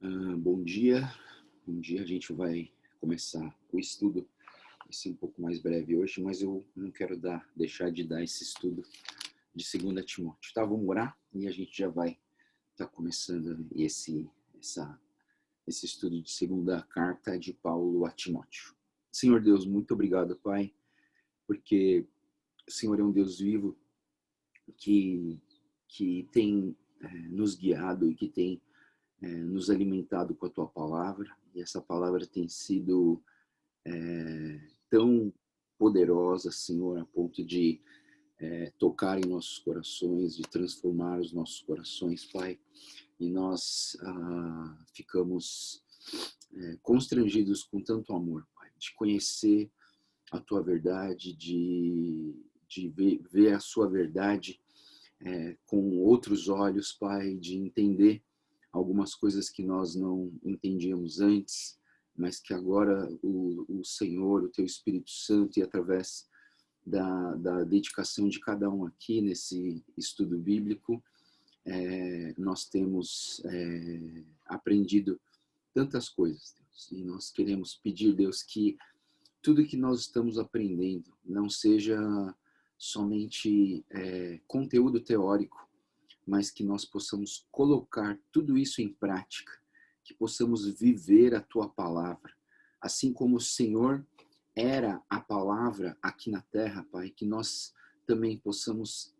Bom dia. Bom dia. A gente vai começar o estudo. Vai ser um pouco mais breve hoje, mas eu não quero deixar de dar esse estudo de 2 Timóteo. Tá? Vamos orar e a gente já vai estar começando esse estudo de segunda carta de Paulo a Timóteo. Senhor Deus, muito obrigado, Pai, porque o Senhor é um Deus vivo que, que tem nos guiado e que tem nos alimentado com a tua palavra, e essa palavra tem sido tão poderosa, Senhor, a ponto de tocar em nossos corações, de transformar os nossos corações, Pai, e nós ficamos constrangidos com tanto amor, Pai, de conhecer a tua verdade, de ver a sua verdade com outros olhos, Pai, de entender algumas coisas que nós não entendíamos antes, mas que agora o Senhor, o Teu Espírito Santo, e através da dedicação de cada um aqui nesse estudo bíblico, nós temos aprendido tantas coisas, Deus. E nós queremos pedir, Deus, que tudo que nós estamos aprendendo não seja somente conteúdo teórico, mas que nós possamos colocar tudo isso em prática, que possamos viver a tua palavra, assim como o Senhor era a palavra aqui na terra, Pai, que nós também possamos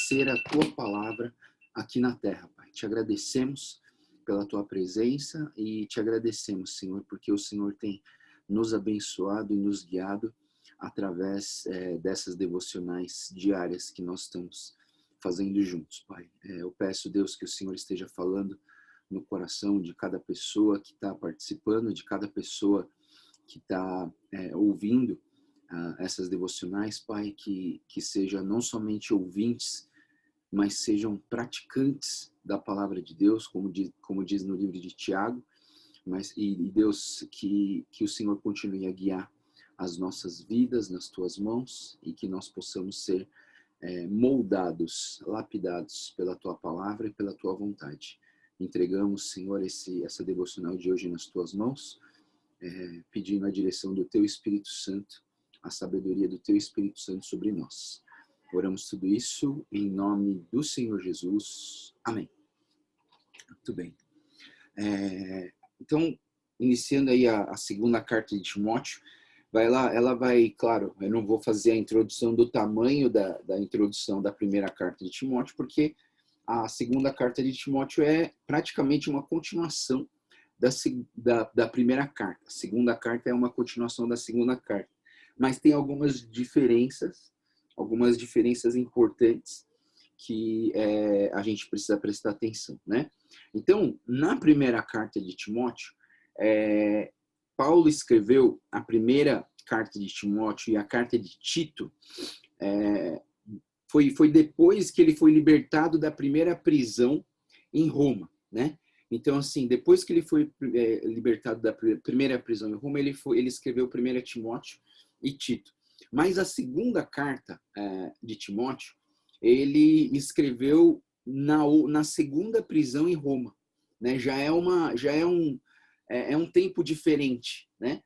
ser a tua palavra aqui na terra, Pai. Te agradecemos pela tua presença e te agradecemos, Senhor, porque o Senhor tem nos abençoado e nos guiado através dessas devocionais diárias que nós estamos fazendo juntos, Pai. Eu peço, Deus, que o Senhor esteja falando no coração de cada pessoa que está participando, de cada pessoa que está ouvindo essas devocionais, Pai, que sejam não somente ouvintes, mas sejam praticantes da palavra de Deus, como diz no livro de Tiago, e Deus, que o Senhor continue a guiar as nossas vidas nas tuas mãos e que nós possamos ser moldados, lapidados pela tua palavra e pela tua vontade. Entregamos, Senhor, essa devocional de hoje nas tuas mãos, pedindo a direção do teu Espírito Santo, a sabedoria do teu Espírito Santo sobre nós. Oramos tudo isso em nome do Senhor Jesus. Amém. Muito bem. Então, iniciando aí a segunda carta de Timóteo, ela vai, claro, eu não vou fazer a introdução do tamanho da introdução da primeira carta de Timóteo, porque a segunda carta de Timóteo é praticamente uma continuação da primeira carta. A segunda carta é uma continuação da segunda carta, mas tem algumas diferenças importantes que a gente precisa prestar atenção, né? Então, na primeira carta de Timóteo, Paulo escreveu a primeira carta de Timóteo e a carta de Tito. Foi depois que ele foi libertado da primeira prisão em Roma, né? Então, assim, depois que ele foi libertado da primeira prisão em Roma, ele escreveu 1 Timóteo e Tito. Mas a segunda carta de Timóteo, ele escreveu na segunda prisão em Roma, né? Já é um tempo diferente, né?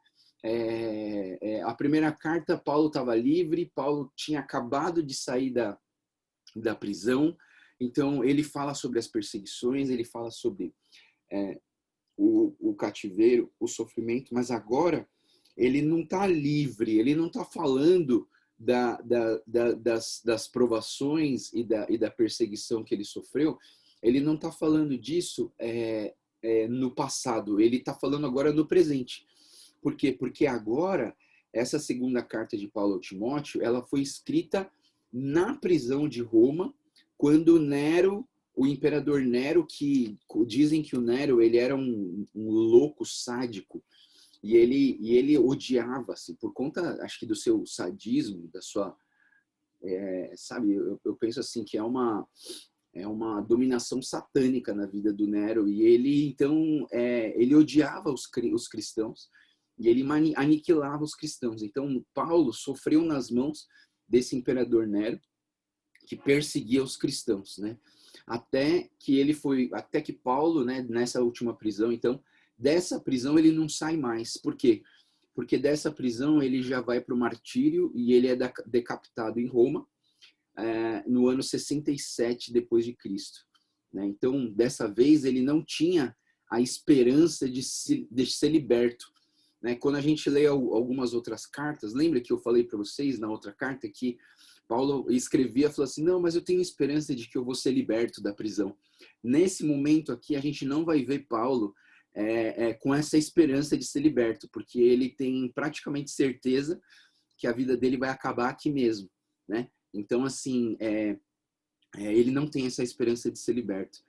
A primeira carta, Paulo estava livre, Paulo tinha acabado de sair da prisão, então ele fala sobre as perseguições, ele fala sobre o cativeiro, o sofrimento, mas agora ele não está livre, ele não está falando das provações e da perseguição que ele sofreu, ele não está falando disso no passado, ele está falando agora no presente. Por quê? Porque agora, essa segunda carta de Paulo ao Timóteo, ela foi escrita na prisão de Roma, quando Nero, o imperador Nero, que dizem que o Nero ele era um louco sádico, e ele odiava, assim, por conta, acho que do seu sadismo, da sua, sabe, eu penso assim, que é uma dominação satânica na vida do Nero, e ele, então, ele odiava os cristãos, e ele aniquilava os cristãos. Então, Paulo sofreu nas mãos desse imperador Nero, que perseguia os cristãos, né? até que Paulo, né, nessa última prisão, então, dessa prisão ele não sai mais. Por quê? Porque dessa prisão ele já vai para o martírio e ele é decapitado em Roma, no ano 67 depois de Cristo. Né? Então, dessa vez ele não tinha a esperança de ser liberto. Né? Quando a gente lê algumas outras cartas, lembra que eu falei para vocês na outra carta que Paulo escrevia, falou assim, não, mas eu tenho esperança de que eu vou ser liberto da prisão. Nesse momento aqui, a gente não vai ver Paulo com essa esperança de ser liberto, porque ele tem praticamente certeza que a vida dele vai acabar aqui mesmo, né? Então, assim, ele não tem essa esperança de ser liberto.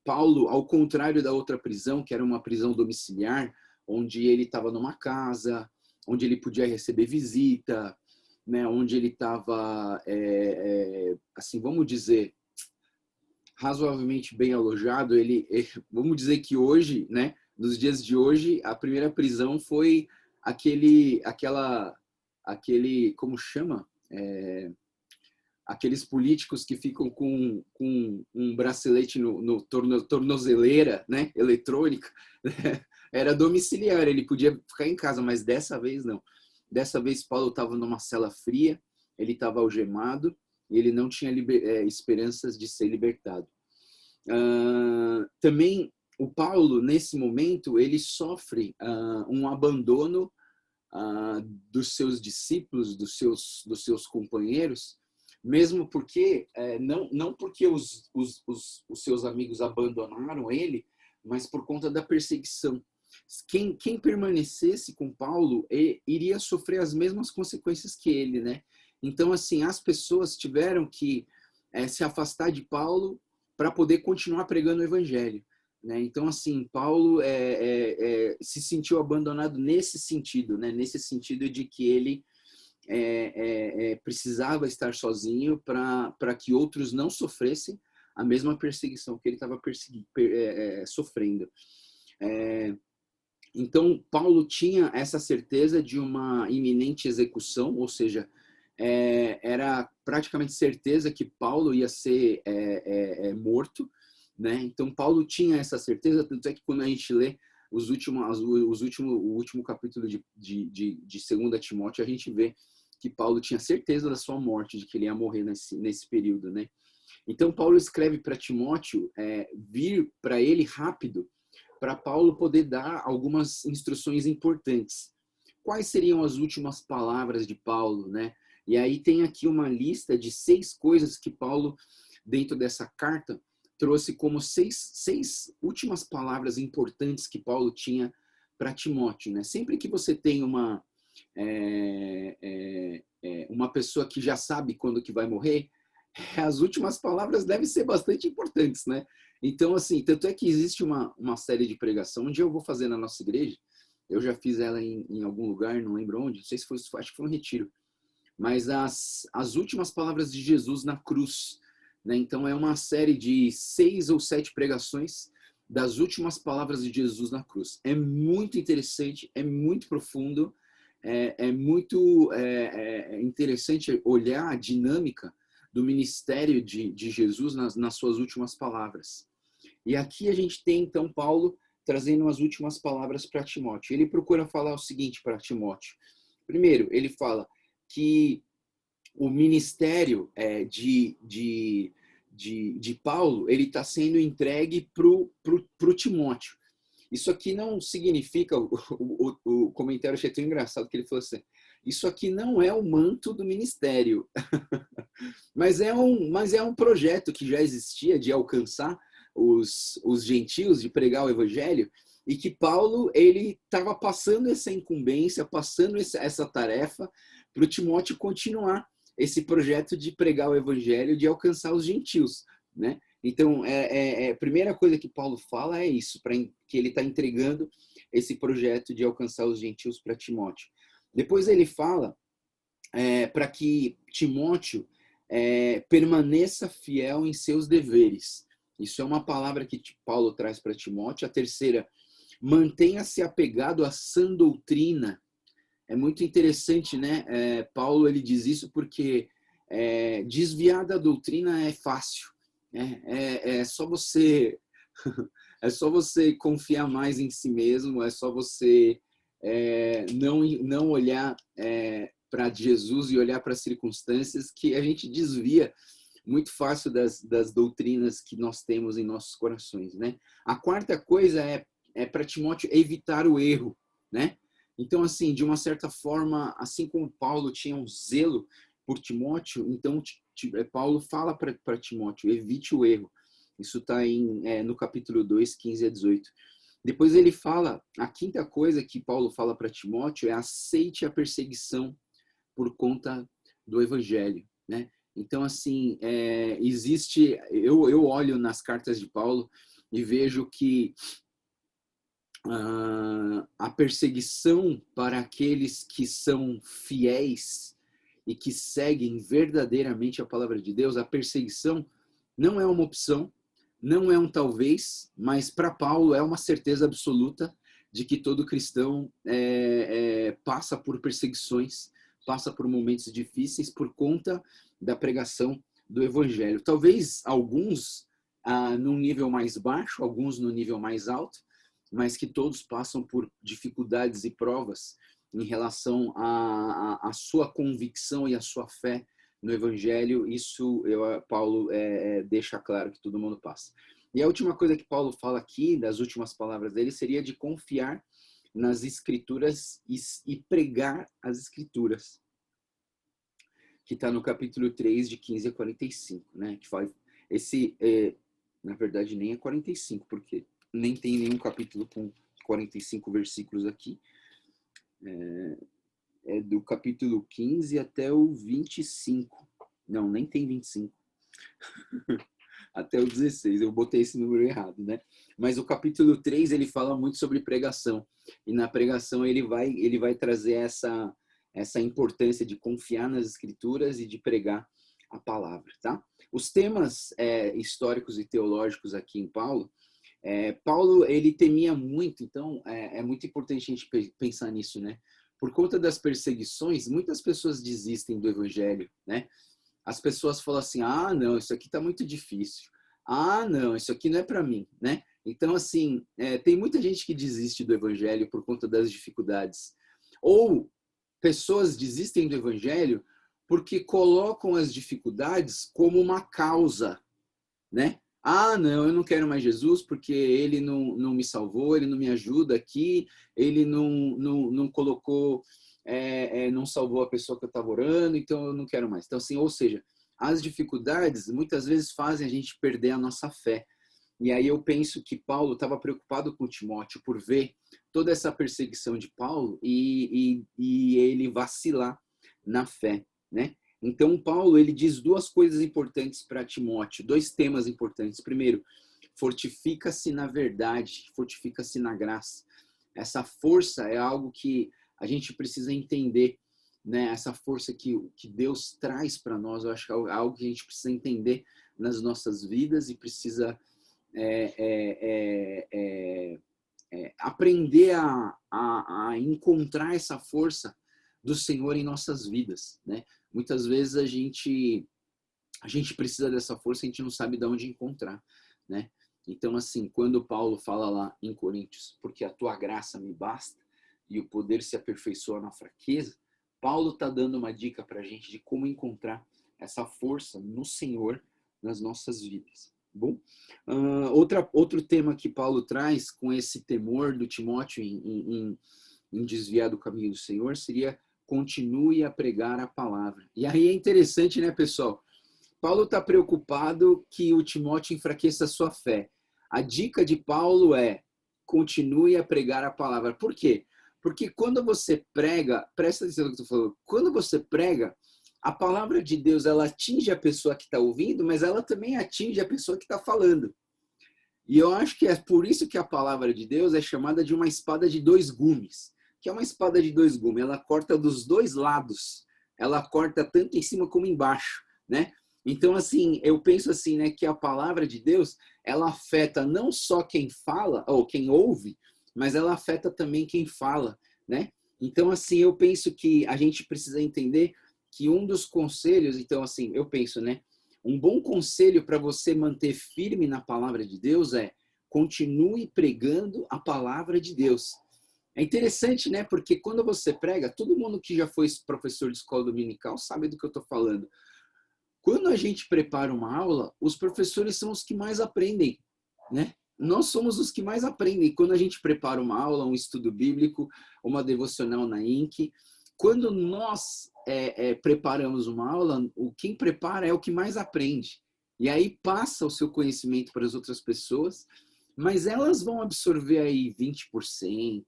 Paulo, ao contrário da outra prisão, que era uma prisão domiciliar, onde ele estava numa casa, onde ele podia receber visita, né, onde ele estava, assim, vamos dizer, razoavelmente bem alojado. Vamos dizer que hoje, né, nos dias de hoje, a primeira prisão foi aquele, como chama? Aqueles políticos que ficam com um bracelete no tornozeleira, né, eletrônica. Era domiciliar, ele podia ficar em casa, mas dessa vez não. Dessa vez Paulo estava numa cela fria, ele estava algemado e ele não tinha esperanças de ser libertado. Também o Paulo, nesse momento, ele sofre um abandono dos seus discípulos, dos seus companheiros, mesmo porque, não porque os seus amigos abandonaram ele, mas por conta da perseguição. Quem permanecesse com Paulo iria sofrer as mesmas consequências que ele, né? Então, assim, as pessoas tiveram que se afastar de Paulo para poder continuar pregando o evangelho, né? Então, assim, Paulo se sentiu abandonado nesse sentido, né? Nesse sentido de que ele precisava estar sozinho para que outros não sofressem a mesma perseguição que ele estava sofrendo. Então, Paulo tinha essa certeza de uma iminente execução, ou seja, era praticamente certeza que Paulo ia ser morto, né? Então, Paulo tinha essa certeza, tanto é que quando a gente lê o último capítulo de 2 Timóteo, a gente vê que Paulo tinha certeza da sua morte, de que ele ia morrer nesse período, né? Então, Paulo escreve para Timóteo vir para ele rápido, para Paulo poder dar algumas instruções importantes. Quais seriam as últimas palavras de Paulo, né? E aí tem aqui uma lista de 6 coisas que Paulo, dentro dessa carta, trouxe como 6 últimas palavras importantes que Paulo tinha para Timóteo, né? Sempre que você tem uma pessoa que já sabe quando que vai morrer, as últimas palavras devem ser bastante importantes, né? Então, assim, tanto é que existe uma série de pregação, onde eu vou fazer na nossa igreja, eu já fiz ela em algum lugar, não lembro onde, não sei se foi, acho que foi um retiro, mas as últimas palavras de Jesus na cruz, né? Então, é uma série de 6 ou 7 pregações das últimas palavras de Jesus na cruz. É muito interessante, é muito profundo, é muito interessante olhar a dinâmica do ministério de Jesus nas suas últimas palavras. E aqui a gente tem, então, Paulo trazendo as últimas palavras para Timóteo. Ele procura falar o seguinte para Timóteo. Primeiro, ele fala que o ministério de Paulo, ele está sendo entregue para o Timóteo. Isso aqui não significa, o comentário achei tão engraçado que ele falou assim, isso aqui não é o manto do ministério, mas é um projeto que já existia de alcançar os gentios, de pregar o evangelho, e que Paulo, ele estava passando essa incumbência, passando essa tarefa para o Timóteo continuar esse projeto de pregar o evangelho, de alcançar os gentios, né? Então, a primeira coisa que Paulo fala é isso, que ele está entregando esse projeto de alcançar os gentios para Timóteo. Depois ele fala para que Timóteo permaneça fiel em seus deveres. Isso é uma palavra que Paulo traz para Timóteo. A terceira, mantenha-se apegado à sã doutrina. É muito interessante, né? Paulo ele diz isso porque desviar da doutrina é fácil, É só você é só você confiar mais em si mesmo, é só você não olhar para Jesus e olhar para as circunstâncias, que a gente desvia muito fácil das doutrinas que nós temos em nossos corações, né? A quarta coisa é para Timóteo evitar o erro, né? Então, assim, de uma certa forma, assim como Paulo tinha um zelo por Timóteo, então Paulo fala para Timóteo, evite o erro. Isso está no capítulo 2, 15 a 18. Depois ele fala, a quinta coisa que Paulo fala para Timóteo é aceite a perseguição por conta do evangelho, né? Então, assim, eu olho nas cartas de Paulo e vejo que a perseguição para aqueles que são fiéis e que seguem verdadeiramente a palavra de Deus, a perseguição não é uma opção, não é um talvez, mas para Paulo é uma certeza absoluta de que todo cristão passa por perseguições, passa por momentos difíceis por conta da pregação do evangelho. Talvez alguns num nível mais baixo, alguns no nível mais alto, mas que todos passam por dificuldades e provas em relação à sua convicção e à sua fé no Evangelho. Isso Paulo deixa claro que todo mundo passa. E a última coisa que Paulo fala aqui, das últimas palavras dele, seria de confiar nas Escrituras e pregar as Escrituras, que está no capítulo 3, de 15 a 45, né? Que fala, na verdade, nem é 45, porque nem tem nenhum capítulo com 45 versículos aqui. É do capítulo 15 até o 25. Não, nem tem 25. Até o 16. Eu botei esse número errado, né? Mas o capítulo 3, ele fala muito sobre pregação. E na pregação ele vai trazer essa importância de confiar nas escrituras e de pregar a palavra, tá? Os temas históricos e teológicos aqui em Paulo, Paulo, ele temia muito, então é muito importante a gente pensar nisso, né? Por conta das perseguições, muitas pessoas desistem do evangelho, né? As pessoas falam assim, não, isso aqui tá muito difícil. Não, isso aqui não é para mim, né? Então, assim, tem muita gente que desiste do evangelho por conta das dificuldades. Ou pessoas desistem do evangelho porque colocam as dificuldades como uma causa, né? Não, eu não quero mais Jesus porque ele não me salvou, ele não me ajuda aqui, ele não colocou, não salvou a pessoa que eu estava orando, então eu não quero mais. Então, assim, ou seja, as dificuldades muitas vezes fazem a gente perder a nossa fé. E aí eu penso que Paulo estava preocupado com Timóteo por ver toda essa perseguição de Paulo e ele vacilar na fé, né? Então, Paulo, ele diz duas coisas importantes para Timóteo, dois temas importantes. Primeiro, fortifica-se na verdade, fortifica-se na graça. Essa força é algo que a gente precisa entender, né? Essa força que Deus traz para nós, eu acho que é algo que a gente precisa entender nas nossas vidas e precisa aprender a encontrar essa força do Senhor em nossas vidas, né? Muitas vezes a gente precisa dessa força, a gente não sabe de onde encontrar, né? Então, assim, quando Paulo fala lá em Coríntios, porque a tua graça me basta e o poder se aperfeiçoa na fraqueza, Paulo está dando uma dica para a gente de como encontrar essa força no Senhor nas nossas vidas. Bom, outro tema que Paulo traz com esse temor do Timóteo em desviar do caminho do Senhor seria continue a pregar a palavra. E aí é interessante, né, pessoal? Paulo está preocupado que o Timóteo enfraqueça a sua fé. A dica de Paulo é continue a pregar a palavra. Por quê? Porque quando você prega, presta atenção no que eu estou falando, quando você prega, a palavra de Deus, ela atinge a pessoa que está ouvindo, mas ela também atinge a pessoa que está falando. E eu acho que é por isso que a palavra de Deus é chamada de uma espada de dois gumes. Que é uma espada de dois gumes, ela corta dos dois lados. Ela corta tanto em cima como embaixo, né? Então, assim, eu penso assim, né, que a palavra de Deus, ela afeta não só quem fala, ou quem ouve, mas ela afeta também quem fala, né? Então, assim, eu penso que a gente precisa entender que um dos conselhos, então, assim, eu penso, né, Um bom conselho para você manter firme na palavra de Deus é: continue pregando a palavra de Deus. É interessante, né? Porque quando você prega, todo mundo que já foi professor de escola dominical sabe do que eu estou falando. Quando a gente prepara uma aula, os professores são os que mais aprendem, né? Nós somos os que mais aprendem. Quando a gente prepara uma aula, um estudo bíblico, uma devocional na INC, quando nós preparamos uma aula, quem prepara é o que mais aprende. E aí passa o seu conhecimento para as outras pessoas, mas elas vão absorver aí 20%,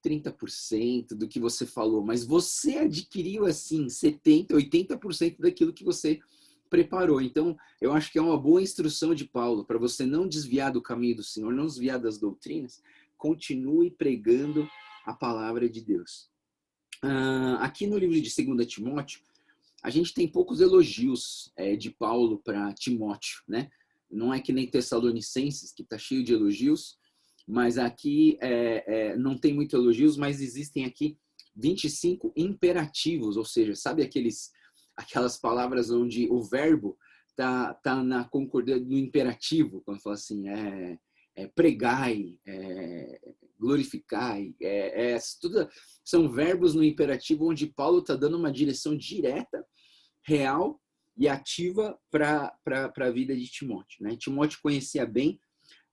30% do que você falou, mas você adquiriu assim 70%, 80% daquilo que você preparou. Então, eu acho que é uma boa instrução de Paulo para você não desviar do caminho do Senhor, não desviar das doutrinas, continue pregando a palavra de Deus. Aqui no livro de 2 Timóteo, a gente tem poucos elogios de Paulo para Timóteo, né? Não é que nem Tessalonicenses, que está cheio de elogios, mas aqui não tem muitos elogios, mas existem aqui 25 imperativos, ou seja, sabe aquelas palavras onde o verbo tá na concordância do imperativo, quando fala assim, pregai, glorificai, tudo são verbos no imperativo onde Paulo está dando uma direção direta, real e ativa para a vida de Timóteo, né? Timóteo conhecia bem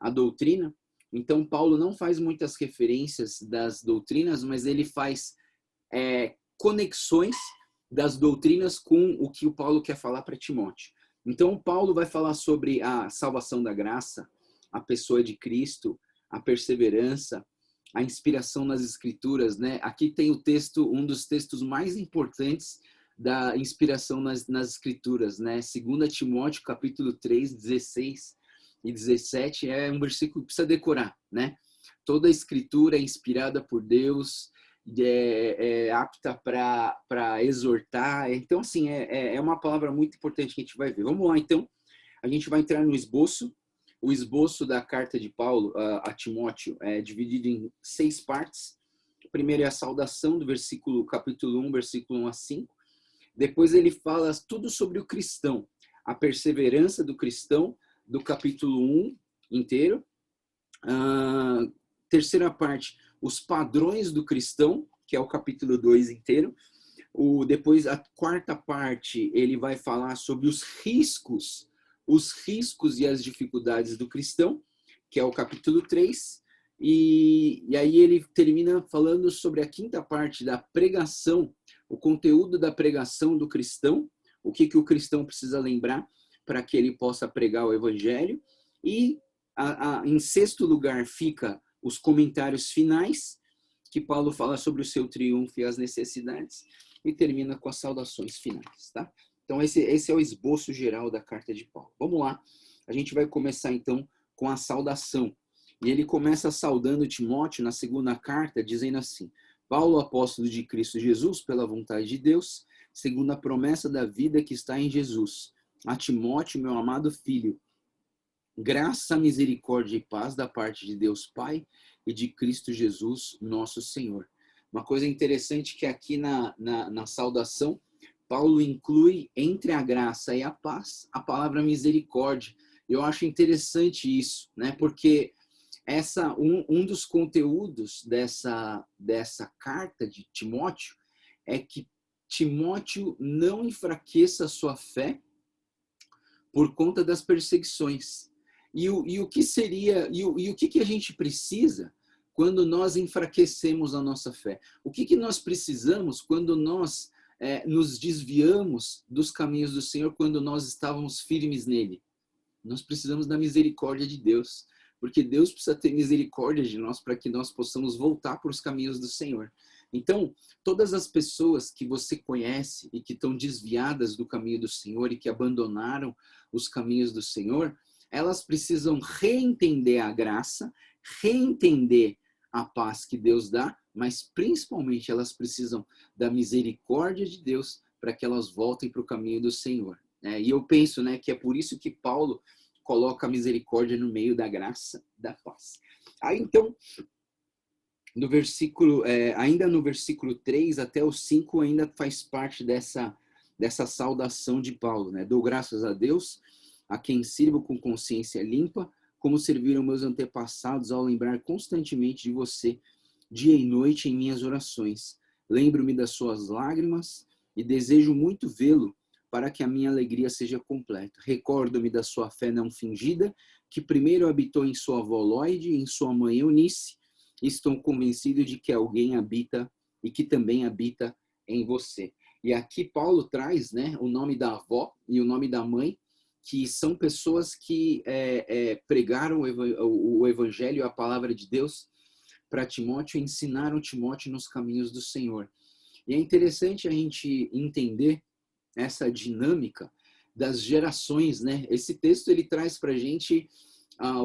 a doutrina, então Paulo não faz muitas referências das doutrinas, mas ele faz conexões das doutrinas com o que o Paulo quer falar para Timóteo. Então Paulo vai falar sobre a salvação da graça, a pessoa de Cristo, a perseverança, a inspiração nas escrituras, né? Aqui tem o texto, um dos textos mais importantes da inspiração nas escrituras, né? 2 Timóteo, capítulo 3, 16 e 17, é um versículo que precisa decorar, né? Toda a escritura é inspirada por Deus, apta para exortar. Então, assim, é uma palavra muito importante que a gente vai ver. Vamos lá, então. A gente vai entrar no esboço. O esboço da carta de Paulo a Timóteo é dividido em 6 partes. Primeiro é a saudação do capítulo 1, versículo 1 a 5. Depois ele fala tudo sobre o cristão, a perseverança do cristão, do capítulo 1 inteiro. Terceira parte, os padrões do cristão, que é o capítulo 2 inteiro. Depois, a quarta parte, ele vai falar sobre os riscos e as dificuldades do cristão, que é o capítulo 3. E aí ele termina falando sobre a quinta parte da pregação, o conteúdo da pregação do cristão, o que o cristão precisa lembrar para que ele possa pregar o evangelho. E em sexto lugar fica os comentários finais, que Paulo fala sobre o seu triunfo e as necessidades, e termina com as saudações finais, tá? Então esse é o esboço geral da carta de Paulo. Vamos lá, a gente vai começar então com a saudação. E ele começa saudando Timóteo na segunda carta, dizendo assim: Paulo, apóstolo de Cristo Jesus, pela vontade de Deus, segundo a promessa da vida que está em Jesus, a Timóteo, meu amado filho, graça, misericórdia e paz da parte de Deus Pai e de Cristo Jesus, nosso Senhor. Uma coisa interessante que aqui na saudação, Paulo inclui entre a graça e a paz a palavra misericórdia. Eu acho interessante isso, né? Porque um dos conteúdos dessa carta de Timóteo é que Timóteo não enfraqueça a sua fé por conta das perseguições. E o que seria, e o que a gente precisa quando nós enfraquecemos a nossa fé? O que nós precisamos quando nós nos desviamos dos caminhos do Senhor, quando nós estávamos firmes nele? Nós precisamos da misericórdia de Deus, porque Deus precisa ter misericórdia de nós para que nós possamos voltar para os caminhos do Senhor. Então, todas as pessoas que você conhece e que estão desviadas do caminho do Senhor e que abandonaram os caminhos do Senhor, elas precisam reentender a graça, reentender a paz que Deus dá, mas principalmente elas precisam da misericórdia de Deus para que elas voltem para o caminho do Senhor. E eu penso, né, que é por isso que Paulo coloca a misericórdia no meio da graça, da paz. Aí então, ainda no versículo 3 até o 5 ainda faz parte dessa saudação de Paulo, né? Dou graças a Deus, a quem sirvo com consciência limpa, como serviram meus antepassados ao lembrar constantemente de você, dia e noite em minhas orações. Lembro-me das suas lágrimas e desejo muito vê-lo para que a minha alegria seja completa. Recordo-me da sua fé não fingida, que primeiro habitou em sua avó Lloyd e em sua mãe Eunice. Estou convencido de que alguém habita e que também habita em você. E aqui Paulo traz, né, o nome da avó e o nome da mãe, que são pessoas que pregaram o evangelho, a palavra de Deus para Timóteo e ensinaram Timóteo nos caminhos do Senhor. E é interessante a gente entender essa dinâmica das gerações, né? Esse texto ele traz para a gente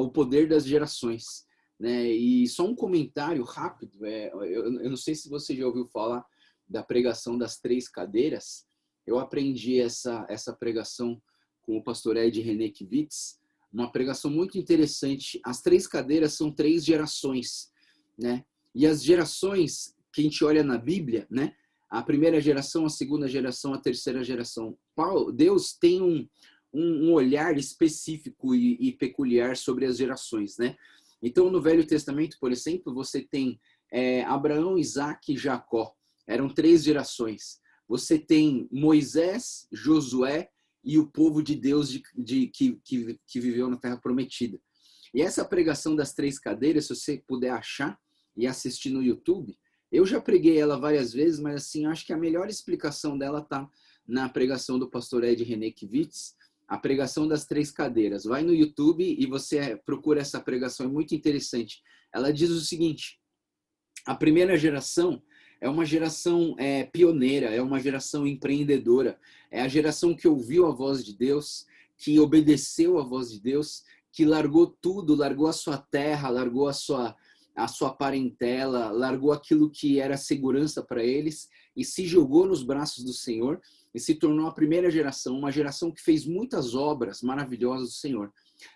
o poder das gerações, né? E só um comentário rápido, eu não sei se você já ouviu falar da pregação das 3 cadeiras. Eu aprendi essa pregação com o pastor Ed René Kivitz, uma pregação muito interessante. As 3 cadeiras são 3 gerações, né? E as gerações que a gente olha na Bíblia, né? A primeira geração, a segunda geração, a terceira geração. Deus tem um olhar específico e peculiar sobre as gerações, né? Então, no Velho Testamento, por exemplo, você tem Abraão, Isaac e Jacó. Eram 3 gerações. Você tem Moisés, Josué e o povo de Deus que viveu na Terra Prometida. E essa pregação das 3 cadeiras, se você puder achar e assistir no YouTube, eu já preguei ela várias vezes, mas assim, acho que a melhor explicação dela está na pregação do pastor Ed René Kivitz, a pregação das 3 cadeiras. Vai no YouTube e você procura essa pregação, é muito interessante. Ela diz o seguinte: a primeira geração é uma geração pioneira, é uma geração empreendedora, é a geração que ouviu a voz de Deus, que obedeceu a voz de Deus, que largou tudo, largou a sua terra, largou a sua parentela, largou aquilo que era segurança para eles e se jogou nos braços do Senhor e se tornou a primeira geração, uma geração que fez muitas obras maravilhosas do Senhor.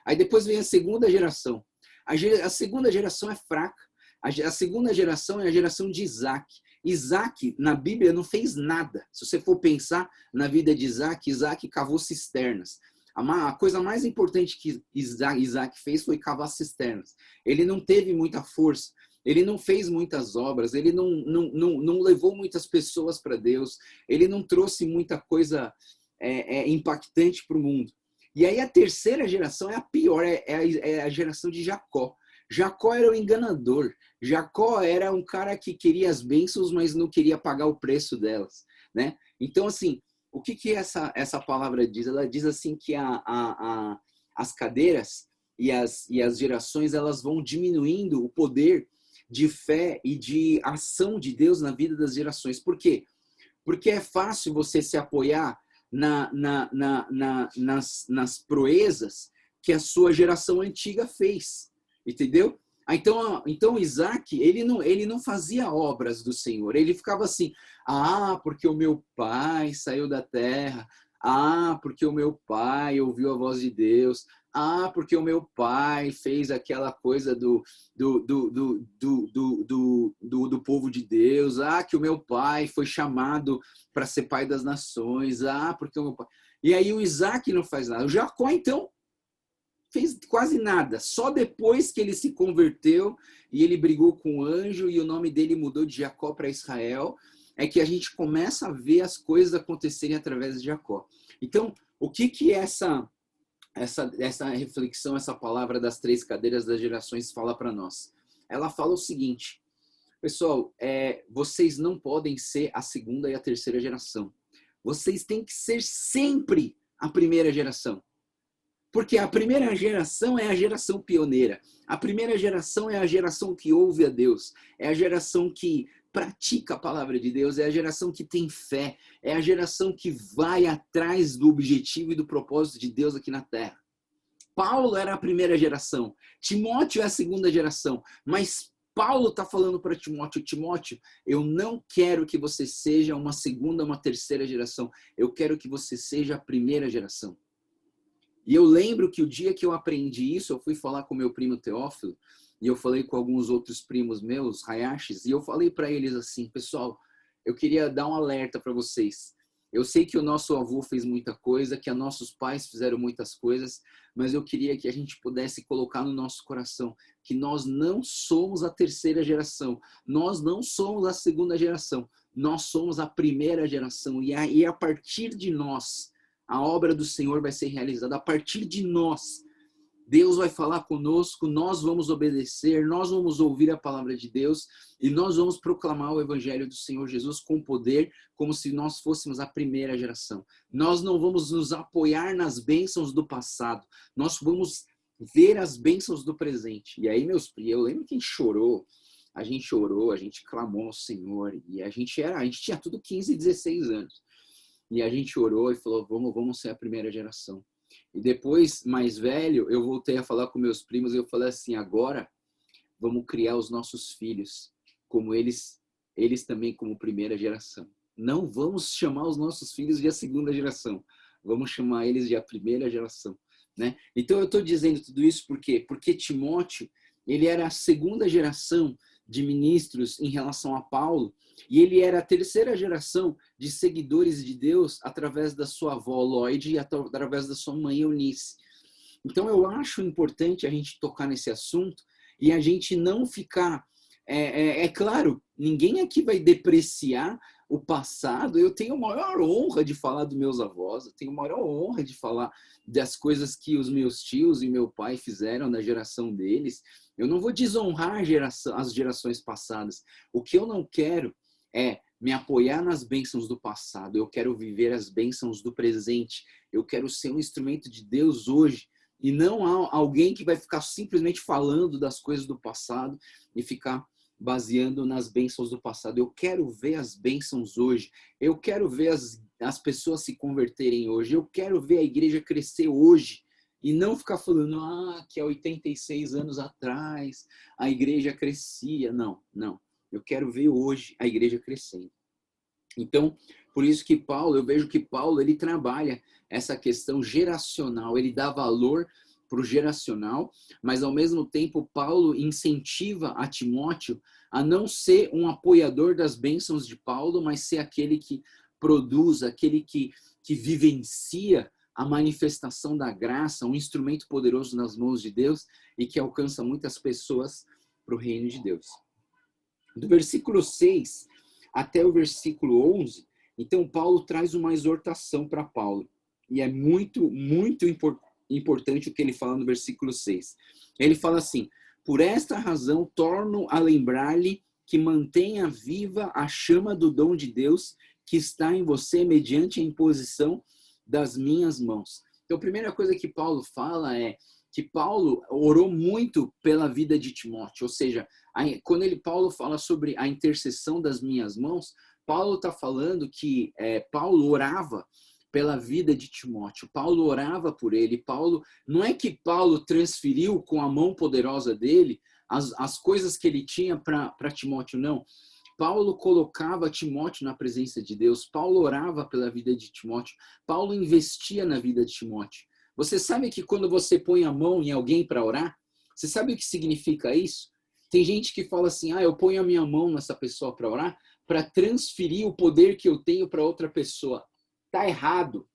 Aí depois vem a segunda geração. A segunda geração é fraca. A segunda geração é a geração de Isaac. Isaac, na Bíblia, não fez nada. Se você for pensar na vida de Isaac, Isaac cavou cisternas. A coisa mais importante que Isaac fez foi cavar cisternas. Ele não teve muita força, ele não fez muitas obras, ele não levou muitas pessoas para Deus, ele não trouxe muita coisa impactante para o mundo. E aí a terceira geração é a pior, é a geração de Jacó. Jacó era o enganador. Jacó era um cara que queria as bênçãos, mas não queria pagar o preço delas, né? Então, assim, o que essa palavra diz? Ela diz assim que as cadeiras e as gerações elas vão diminuindo o poder de fé e de ação de Deus na vida das gerações. Por quê? Porque é fácil você se apoiar nas proezas que a sua geração antiga fez, entendeu? Então Isaac, ele não fazia obras do Senhor, ele ficava assim, porque o meu pai saiu da terra, porque o meu pai ouviu a voz de Deus, porque o meu pai fez aquela coisa do povo de Deus, que o meu pai foi chamado para ser pai das nações, porque o meu pai... E aí o Isaac não faz nada. O Jacó, então, fez quase nada. Só depois que ele se converteu e ele brigou com o anjo e o nome dele mudou de Jacó para Israel, é que a gente começa a ver as coisas acontecerem através de Jacó. Então, o que essa reflexão, essa palavra das 3 cadeiras das gerações fala para nós? Ela fala o seguinte: pessoal, vocês não podem ser a segunda e a terceira geração. Vocês têm que ser sempre a primeira geração. Porque a primeira geração é a geração pioneira. A primeira geração é a geração que ouve a Deus. É a geração que pratica a palavra de Deus. É a geração que tem fé. É a geração que vai atrás do objetivo e do propósito de Deus aqui na Terra. Paulo era a primeira geração. Timóteo é a segunda geração. Mas Paulo está falando para Timóteo: Timóteo, eu não quero que você seja uma segunda, uma terceira geração. Eu quero que você seja a primeira geração. E eu lembro que o dia que eu aprendi isso, eu fui falar com meu primo Teófilo, e eu falei com alguns outros primos meus, Hayashis, e eu falei para eles assim: pessoal, eu queria dar um alerta para vocês. Eu sei que o nosso avô fez muita coisa, que os nossos pais fizeram muitas coisas, mas eu queria que a gente pudesse colocar no nosso coração que nós não somos a terceira geração, nós não somos a segunda geração, nós somos a primeira geração. E a partir de nós, a obra do Senhor vai ser realizada. A partir de nós, Deus vai falar conosco, nós vamos obedecer, nós vamos ouvir a palavra de Deus e nós vamos proclamar o evangelho do Senhor Jesus com poder, como se nós fôssemos a primeira geração. Nós não vamos nos apoiar nas bênçãos do passado, nós vamos ver as bênçãos do presente. E aí, meus primos, eu lembro que a gente clamou ao Senhor e a gente tinha tudo 15, 16 anos. E a gente orou e falou, vamos ser a primeira geração. E depois, mais velho, eu voltei a falar com meus primos e eu falei assim, agora vamos criar os nossos filhos como eles também como primeira geração. Não vamos chamar os nossos filhos de a segunda geração, vamos chamar eles de a primeira geração, né? Então eu estou dizendo tudo isso por quê? Porque Timóteo, ele era a segunda geração de ministros em relação a Paulo, e ele era a terceira geração de seguidores de Deus através da sua avó Lloyd e através da sua mãe Eunice. Então eu acho importante a gente tocar nesse assunto e a gente não ficar... É claro, ninguém aqui vai depreciar o passado. Eu tenho a maior honra de falar dos meus avós, eu tenho a maior honra de falar das coisas que os meus tios e meu pai fizeram na geração deles. Eu não vou desonrar as gerações passadas. O que eu não quero é me apoiar nas bênçãos do passado. Eu quero viver as bênçãos do presente. Eu quero ser um instrumento de Deus hoje. E não alguém que vai ficar simplesmente falando das coisas do passado e ficar baseando nas bênçãos do passado. Eu quero ver as bênçãos hoje. Eu quero ver as pessoas se converterem hoje. Eu quero ver a igreja crescer hoje. E não ficar falando, que há 86 anos atrás a igreja crescia. Não. Eu quero ver hoje a igreja crescendo. Então, por isso que eu vejo que Paulo, ele trabalha essa questão geracional, ele dá valor para o geracional, mas ao mesmo tempo Paulo incentiva a Timóteo a não ser um apoiador das bênçãos de Paulo, mas ser aquele que produz, aquele que vivencia a manifestação da graça, um instrumento poderoso nas mãos de Deus e que alcança muitas pessoas para o reino de Deus. Do versículo 6 até o versículo 11, então Paulo traz uma exortação para Paulo. E é muito, muito importante o que ele fala no versículo 6. Ele fala assim, por esta razão torno a lembrar-lhe que mantenha viva a chama do dom de Deus que está em você mediante a imposição das minhas mãos. Então a primeira coisa que Paulo fala é que Paulo orou muito pela vida de Timóteo, ou seja, quando Paulo fala sobre a intercessão das minhas mãos, Paulo está falando que Paulo orava pela vida de Timóteo, Paulo orava por ele, não é que Paulo transferiu com a mão poderosa dele as coisas que ele tinha para Timóteo, não. Paulo colocava Timóteo na presença de Deus, Paulo orava pela vida de Timóteo, Paulo investia na vida de Timóteo. Você sabe que quando você põe a mão em alguém para orar, você sabe o que significa isso? Tem gente que fala assim, eu ponho a minha mão nessa pessoa para orar, para transferir o poder que eu tenho para outra pessoa. Tá errado.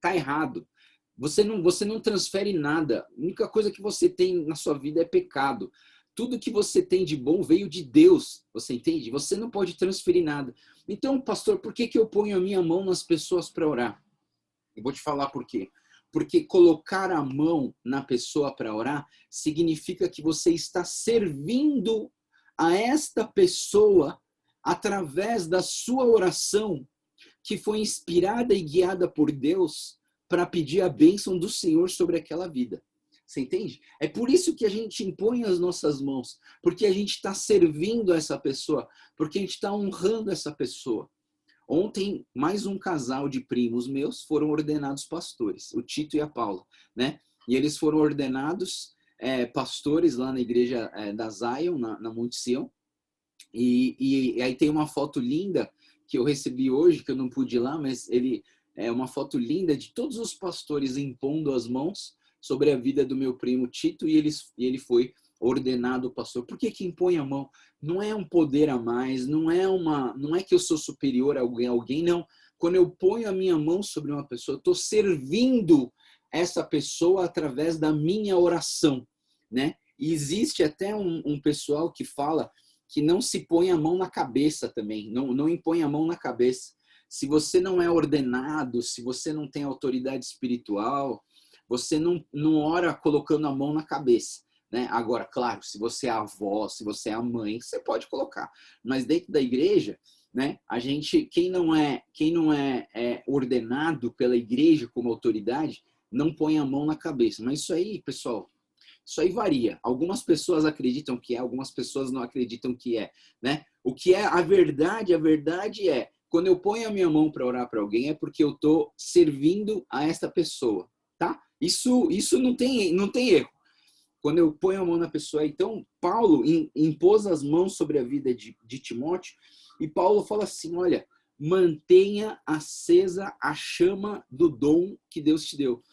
Você não transfere nada. A única coisa que você tem na sua vida é pecado. Tudo que você tem de bom veio de Deus, você entende? Você não pode transferir nada. Então, pastor, por que eu ponho a minha mão nas pessoas para orar? Eu vou te falar por quê. Porque colocar a mão na pessoa para orar significa que você está servindo a esta pessoa através da sua oração, que foi inspirada e guiada por Deus para pedir a bênção do Senhor sobre aquela vida. Você entende? É por isso que a gente impõe as nossas mãos, porque a gente está servindo essa pessoa, porque a gente está honrando essa pessoa. Ontem, mais um casal de primos meus foram ordenados pastores, o Tito e a Paula, né? E eles foram ordenados pastores lá na igreja da Zion, na Monte Sião. E aí tem uma foto linda que eu recebi hoje, que eu não pude ir lá, mas é uma foto linda de todos os pastores impondo as mãos sobre a vida do meu primo Tito, e ele foi ordenado pastor. Por que impõe a mão? Não é um poder a mais, não é que eu sou superior a alguém, não. quando eu ponho a minha mão sobre uma pessoa, eu estou servindo essa pessoa através da minha oração, né? E existe até um pessoal que fala que não se põe a mão na cabeça também, não impõe a mão na cabeça. Se você não é ordenado, se você não tem autoridade espiritual, você não ora colocando a mão na cabeça, né? Agora, claro, se você é a avó, se você é a mãe, você pode colocar. Mas dentro da igreja, né? A gente, quem não é ordenado pela igreja como autoridade, não põe a mão na cabeça. Mas isso aí, pessoal, isso aí varia. Algumas pessoas acreditam que é, algumas pessoas não acreditam que é, né? O que é a verdade é, quando eu ponho a minha mão para orar para alguém, é porque eu estou servindo a esta pessoa, tá? Isso não tem erro. Quando eu ponho a mão na pessoa, então Paulo impôs as mãos sobre a vida de Timóteo, e Paulo fala assim, olha, mantenha acesa a chama do dom que Deus te deu.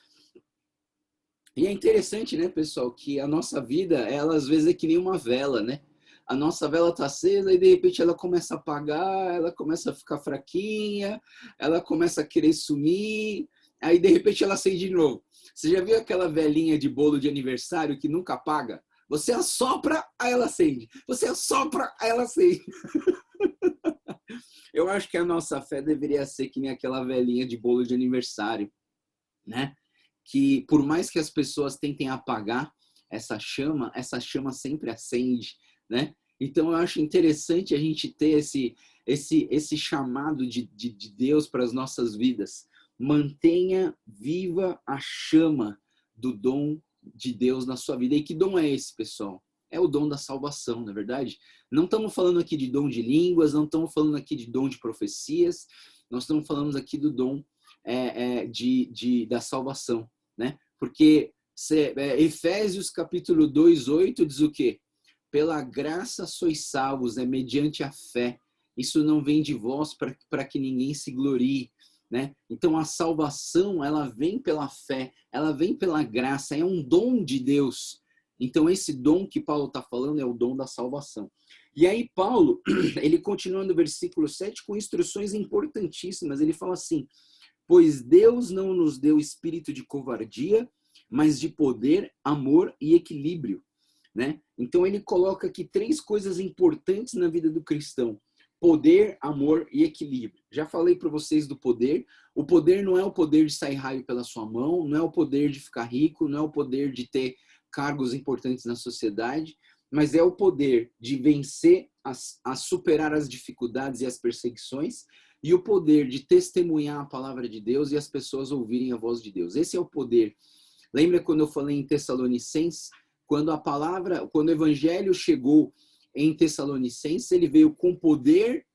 E é interessante, né, pessoal, que a nossa vida, ela às vezes é que nem uma vela, né? A nossa vela está acesa e de repente ela começa a apagar, ela começa a ficar fraquinha, ela começa a querer sumir, aí de repente ela acende de novo. Você já viu aquela velinha de bolo de aniversário que nunca apaga? Você assopra, aí ela acende. Você assopra, aí ela acende. Eu acho que a nossa fé deveria ser que nem aquela velinha de bolo de aniversário, né? Que por mais que as pessoas tentem apagar essa chama sempre acende, né? Então eu acho interessante a gente ter esse chamado de Deus para as nossas vidas. Mantenha viva a chama do dom de Deus na sua vida. E que dom é esse, pessoal? É o dom da salvação, na é verdade? Não estamos falando aqui de dom de línguas, não estamos falando aqui de dom de profecias, nós estamos falando aqui do dom da salvação, né? Porque Efésios capítulo 2:8 diz o quê? Pela graça sois salvos, mediante a fé. Isso não vem de vós para que ninguém se glorie, né? Então a salvação, ela vem pela fé, ela vem pela graça, é um dom de Deus. Então esse dom que Paulo está falando é o dom da salvação. E aí Paulo, ele continua no versículo 7 com instruções importantíssimas. Ele fala assim, pois Deus não nos deu espírito de covardia, mas de poder, amor e equilíbrio, né? Então ele coloca aqui 3 coisas importantes na vida do cristão: poder, amor e equilíbrio. Já falei para vocês do poder. O poder não é o poder de sair raio pela sua mão, não é o poder de ficar rico, não é o poder de ter cargos importantes na sociedade, mas é o poder de vencer, a superar as dificuldades e as perseguições, e o poder de testemunhar a palavra de Deus e as pessoas ouvirem a voz de Deus. Esse é o poder. Lembra quando eu falei em Tessalonicenses? Quando o evangelho chegou em Tessalonicenses, ele veio com poder,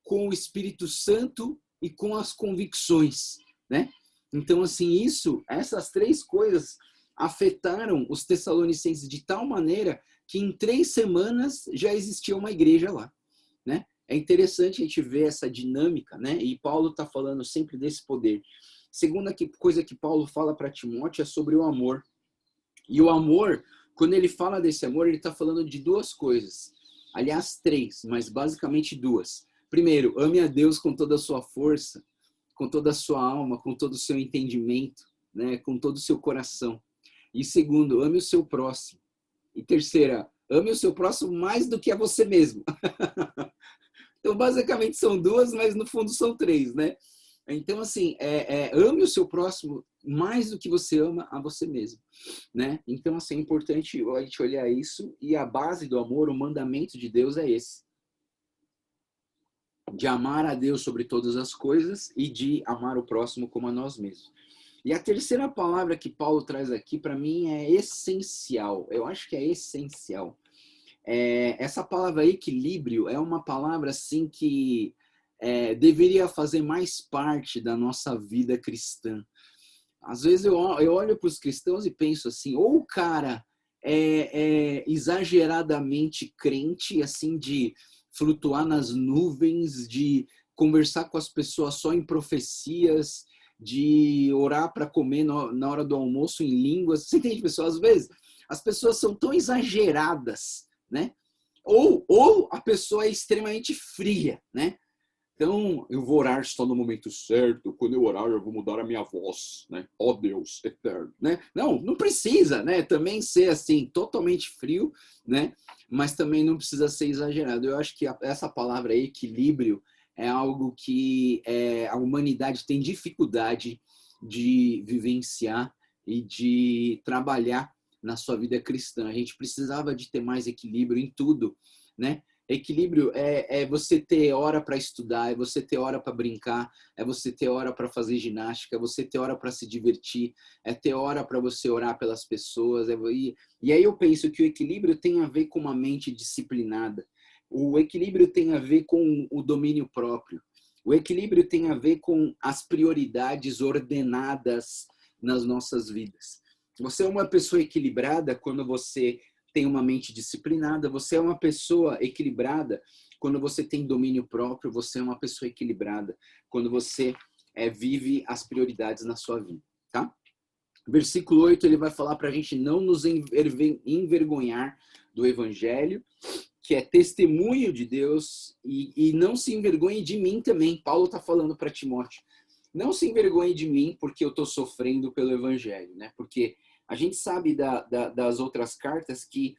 com o Espírito Santo e com as convicções, né? Então, assim, essas 3 coisas afetaram os tessalonicenses de tal maneira que em 3 semanas já existia uma igreja lá, né? É interessante a gente ver essa dinâmica, né? E Paulo está falando sempre desse poder. Segunda coisa que Paulo fala para Timóteo é sobre o amor. E o amor, quando ele fala desse amor, ele está falando de 2 coisas. Aliás, 3, mas basicamente 2. Primeiro, ame a Deus com toda a sua força, com toda a sua alma, com todo o seu entendimento, né? Com todo o seu coração. E segundo, ame o seu próximo. E terceira, ame o seu próximo mais do que a você mesmo. Então, basicamente são 2, mas no fundo são 3, né? Então, assim, ame o seu próximo mais do que você ama a você mesmo, né? Então, assim, é importante a gente olhar isso, e a base do amor, o mandamento de Deus é esse: de amar a Deus sobre todas as coisas e de amar o próximo como a nós mesmos. E a terceira palavra que Paulo traz aqui, para mim, é essencial. Eu acho que é essencial. Essa palavra equilíbrio é uma palavra assim que deveria fazer mais parte da nossa vida cristã. Às vezes eu olho para os cristãos e penso assim, ou o cara é exageradamente crente, assim, de flutuar nas nuvens, de conversar com as pessoas só em profecias, de orar para comer na hora do almoço em línguas. Você entende, pessoal? Às vezes as pessoas são tão exageradas, né? Ou a pessoa é extremamente fria, né? Então, eu vou orar só no momento certo. Quando eu orar, eu vou mudar a minha voz, né? Ó Deus eterno, né? Não, não precisa, né? Também ser assim, totalmente frio, né? Mas também não precisa ser exagerado. Eu acho que essa palavra equilíbrio é algo que a humanidade tem dificuldade de vivenciar e de trabalhar na sua vida cristã. A gente precisava de ter mais equilíbrio em tudo, né? Equilíbrio é você ter hora para estudar, é você ter hora para brincar, é você ter hora para fazer ginástica, é você ter hora para se divertir, é ter hora para você orar pelas pessoas. E aí eu penso que o equilíbrio tem a ver com uma mente disciplinada. O equilíbrio tem a ver com o domínio próprio. O equilíbrio tem a ver com as prioridades ordenadas nas nossas vidas. Você é uma pessoa equilibrada quando você tem uma mente disciplinada, você é uma pessoa equilibrada quando você tem domínio próprio, você é uma pessoa equilibrada quando você vive as prioridades na sua vida, tá? Versículo 8, ele vai falar para a gente não nos envergonhar do evangelho, que é testemunho de Deus, e não se envergonhe de mim também. Paulo está falando para Timóteo, não se envergonhe de mim porque eu estou sofrendo pelo evangelho, né? Porque a gente sabe das outras cartas que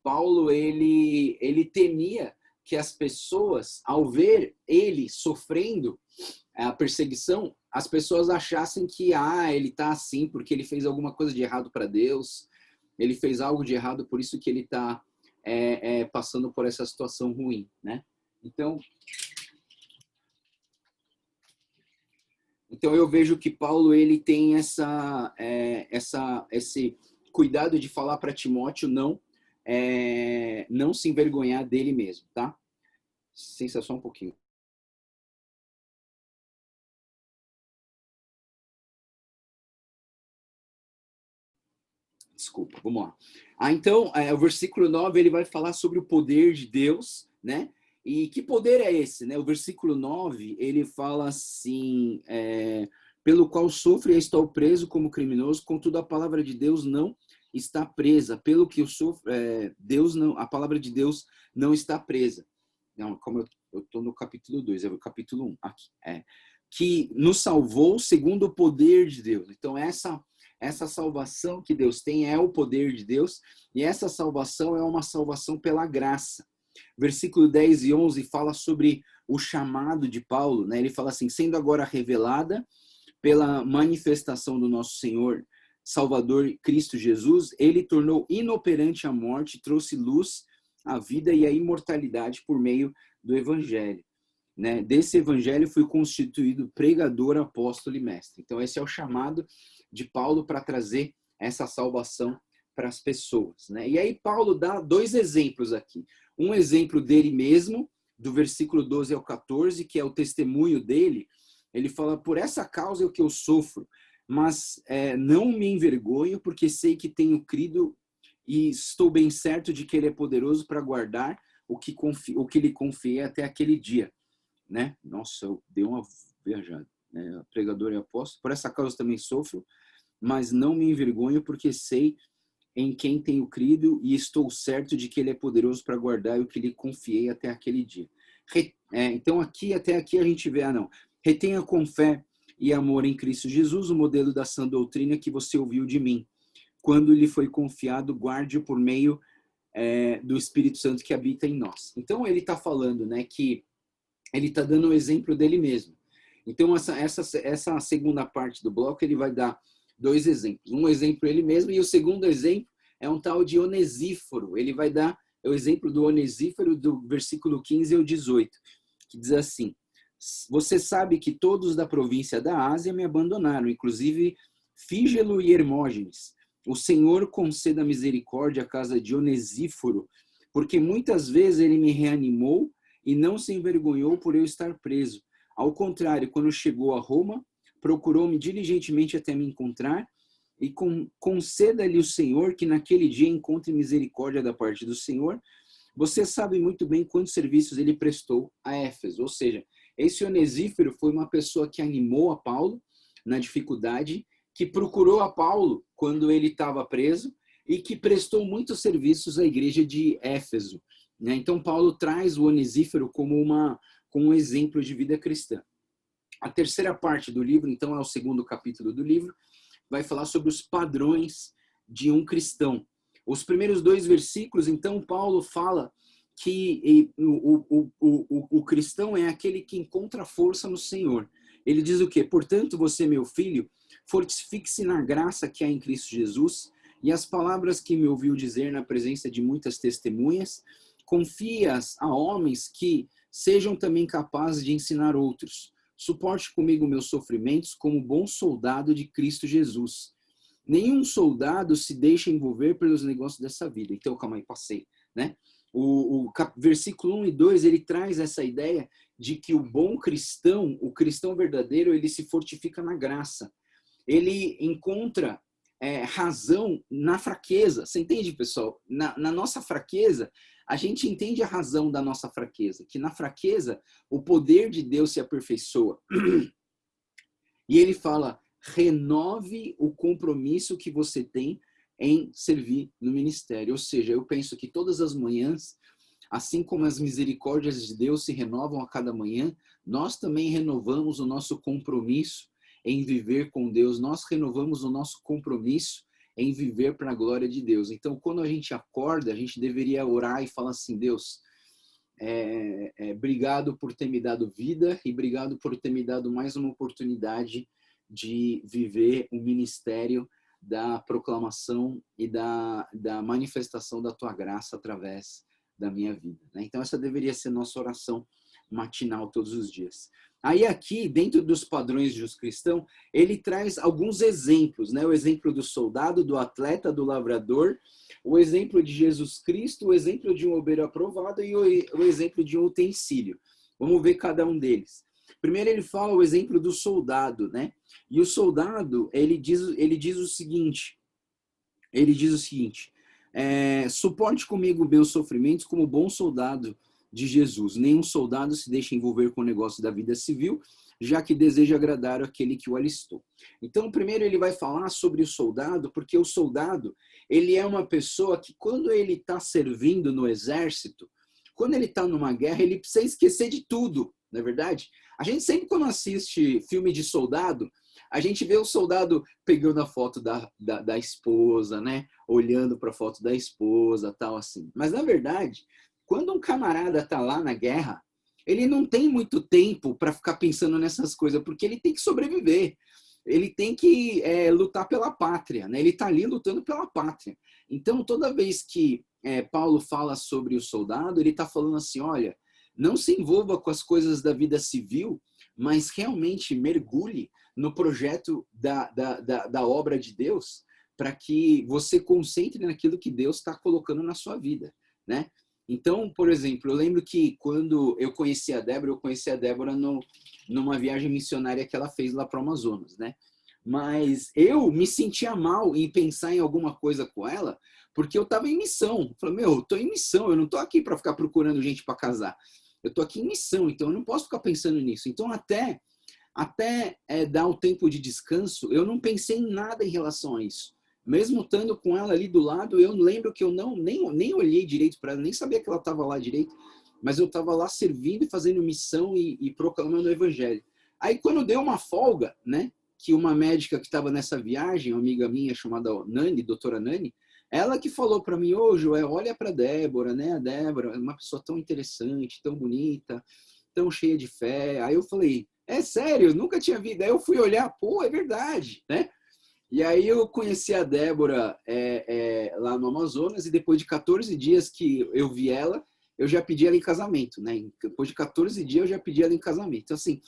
Paulo ele temia que as pessoas, ao ver ele sofrendo a perseguição, as pessoas achassem que ele está assim porque ele fez alguma coisa de errado para Deus, ele fez algo de errado, por isso que ele está passando por essa situação ruim, né? Então eu vejo que Paulo ele tem esse cuidado de falar para Timóteo não se envergonhar dele mesmo, tá? Licença só um pouquinho. Desculpa, vamos lá. Então, o versículo 9 ele vai falar sobre o poder de Deus, né? E que poder é esse, né? O versículo 9, ele fala assim, pelo qual sofro e estou preso como criminoso, contudo a palavra de Deus não está presa. Pelo que eu sofro, a palavra de Deus não está presa. Não, como eu estou no capítulo 2, é o capítulo 1, aqui. Que nos salvou segundo o poder de Deus. Então, essa salvação que Deus tem é o poder de Deus, e essa salvação é uma salvação pela graça. Versículo 10 e 11 fala sobre o chamado de Paulo, né? Ele fala assim, sendo agora revelada pela manifestação do nosso Senhor, Salvador Cristo Jesus, ele tornou inoperante a morte, trouxe luz à vida e à imortalidade por meio do Evangelho. Né? Desse Evangelho fui constituído pregador, apóstolo e mestre. Então esse é o chamado de Paulo para trazer essa salvação para as pessoas, né? E aí Paulo dá dois exemplos aqui. Um exemplo dele mesmo, do versículo 12 ao 14, que é o testemunho dele. Ele fala, por essa causa é o que eu sofro, mas não me envergonho, porque sei que tenho crido e estou bem certo de que ele é poderoso para guardar o que lhe confiei até aquele dia. Né? Nossa, eu dei uma viajada. Né? Pregador e apóstolo, por essa causa também sofro, mas não me envergonho, porque sei em quem tenho crido e estou certo de que ele é poderoso para guardar o que lhe confiei até aquele dia. Então, até aqui a gente vê, retenha com fé e amor em Cristo Jesus o modelo da sã doutrina que você ouviu de mim. Quando lhe foi confiado, guarde-o por meio do Espírito Santo que habita em nós. Então, ele está falando, né, que ele está dando um exemplo dele mesmo. Então, essa segunda parte do bloco, ele vai dar dois exemplos. Um exemplo ele mesmo, e o segundo exemplo é um tal de Onesíforo. Ele vai dar o exemplo do Onesíforo do versículo 15 ao 18, que diz assim, você sabe que todos da província da Ásia me abandonaram, inclusive Fígelo e Hermógenes. O Senhor conceda misericórdia à casa de Onesíforo, porque muitas vezes ele me reanimou e não se envergonhou por eu estar preso. Ao contrário, quando chegou a Roma, procurou-me diligentemente até me encontrar, e conceda-lhe o Senhor que naquele dia encontre misericórdia da parte do Senhor. Você sabe muito bem quantos serviços ele prestou a Éfeso. Ou seja, esse Onesíforo foi uma pessoa que animou a Paulo na dificuldade, que procurou a Paulo quando ele estava preso e que prestou muitos serviços à igreja de Éfeso. Né? Então, Paulo traz o Onesíforo como com um exemplo de vida cristã. A terceira parte do livro, então, é o segundo capítulo do livro, vai falar sobre os padrões de um cristão. Os primeiros 2 versículos, então, Paulo fala que o cristão é aquele que encontra força no Senhor. Ele diz o quê? Portanto, você, meu filho, fortifique-se na graça que há em Cristo Jesus, e as palavras que me ouviu dizer na presença de muitas testemunhas, confie-as a homens que sejam também capazes de ensinar outros. Suporte comigo meus sofrimentos como bom soldado de Cristo Jesus. Nenhum soldado se deixa envolver pelos negócios dessa vida. Então, calma aí, passei, né? Versículo 1 e 2, ele traz essa ideia de que o bom cristão, o cristão verdadeiro, ele se fortifica na graça. Ele encontra razão na fraqueza. Você entende, pessoal? Na nossa fraqueza, a gente entende a razão da nossa fraqueza, que na fraqueza o poder de Deus se aperfeiçoa. E ele fala, renove o compromisso que você tem em servir no ministério. Ou seja, eu penso que todas as manhãs, assim como as misericórdias de Deus se renovam a cada manhã, nós também renovamos o nosso compromisso em viver com Deus. Nós renovamos o nosso compromisso em viver para a glória de Deus. Então, quando a gente acorda, a gente deveria orar e falar assim, Deus, obrigado por ter me dado vida e obrigado por ter me dado mais uma oportunidade de viver o ministério da proclamação e da manifestação da tua graça através da minha vida, né? Então, essa deveria ser nossa oração matinal todos os dias. Aí aqui, dentro dos padrões de um cristão, ele traz alguns exemplos, né? O exemplo do soldado, do atleta, do lavrador, o exemplo de Jesus Cristo, o exemplo de um obreiro aprovado e o exemplo de um utensílio. Vamos ver cada um deles. Primeiro ele fala o exemplo do soldado, né? E o soldado, ele diz o seguinte, suporte comigo meus sofrimentos como bom soldado de Jesus. Nenhum soldado se deixa envolver com o negócio da vida civil, já que deseja agradar aquele que o alistou. Então, primeiro ele vai falar sobre o soldado, porque o soldado, ele é uma pessoa que quando ele está servindo no exército, quando ele está numa guerra, ele precisa esquecer de tudo, não é verdade? A gente sempre, quando assiste filme de soldado, a gente vê o soldado pegando a foto da esposa, né? Olhando para a foto da esposa, tal assim. Mas, na verdade, quando um camarada está lá na guerra, ele não tem muito tempo para ficar pensando nessas coisas, porque ele tem que sobreviver. Ele tem que lutar pela pátria, né? Ele está ali lutando pela pátria. Então, toda vez que Paulo fala sobre o soldado, ele está falando assim, olha, não se envolva com as coisas da vida civil, mas realmente mergulhe no projeto da obra de Deus, para que você concentre naquilo que Deus está colocando na sua vida, né? Então, por exemplo, eu lembro que quando eu conheci a Débora numa viagem missionária que ela fez lá para o Amazonas, né? Mas eu me sentia mal em pensar em alguma coisa com ela, porque eu estava em missão. Eu falei, eu estou em missão, eu não estou aqui para ficar procurando gente para casar. Eu estou aqui em missão, então eu não posso ficar pensando nisso. Então, até dar o tempo de descanso, eu não pensei em nada em relação a isso. Mesmo estando com ela ali do lado, eu lembro que eu nem olhei direito para ela, nem sabia que ela estava lá direito, mas eu estava lá servindo e fazendo missão e proclamando o evangelho. Aí quando deu uma folga, né, que uma médica que estava nessa viagem, uma amiga minha chamada Nani, doutora Nani, ela que falou para mim, Joel, olha para a Débora, né, a Débora é uma pessoa tão interessante, tão bonita, tão cheia de fé. Aí eu falei, é sério, eu nunca tinha visto. Aí eu fui olhar, pô, é verdade, né? E aí eu conheci a Débora lá no Amazonas e depois de 14 dias que eu vi ela, eu já pedi ela em casamento, né? Depois de 14 dias eu já pedi ela em casamento. Então, assim,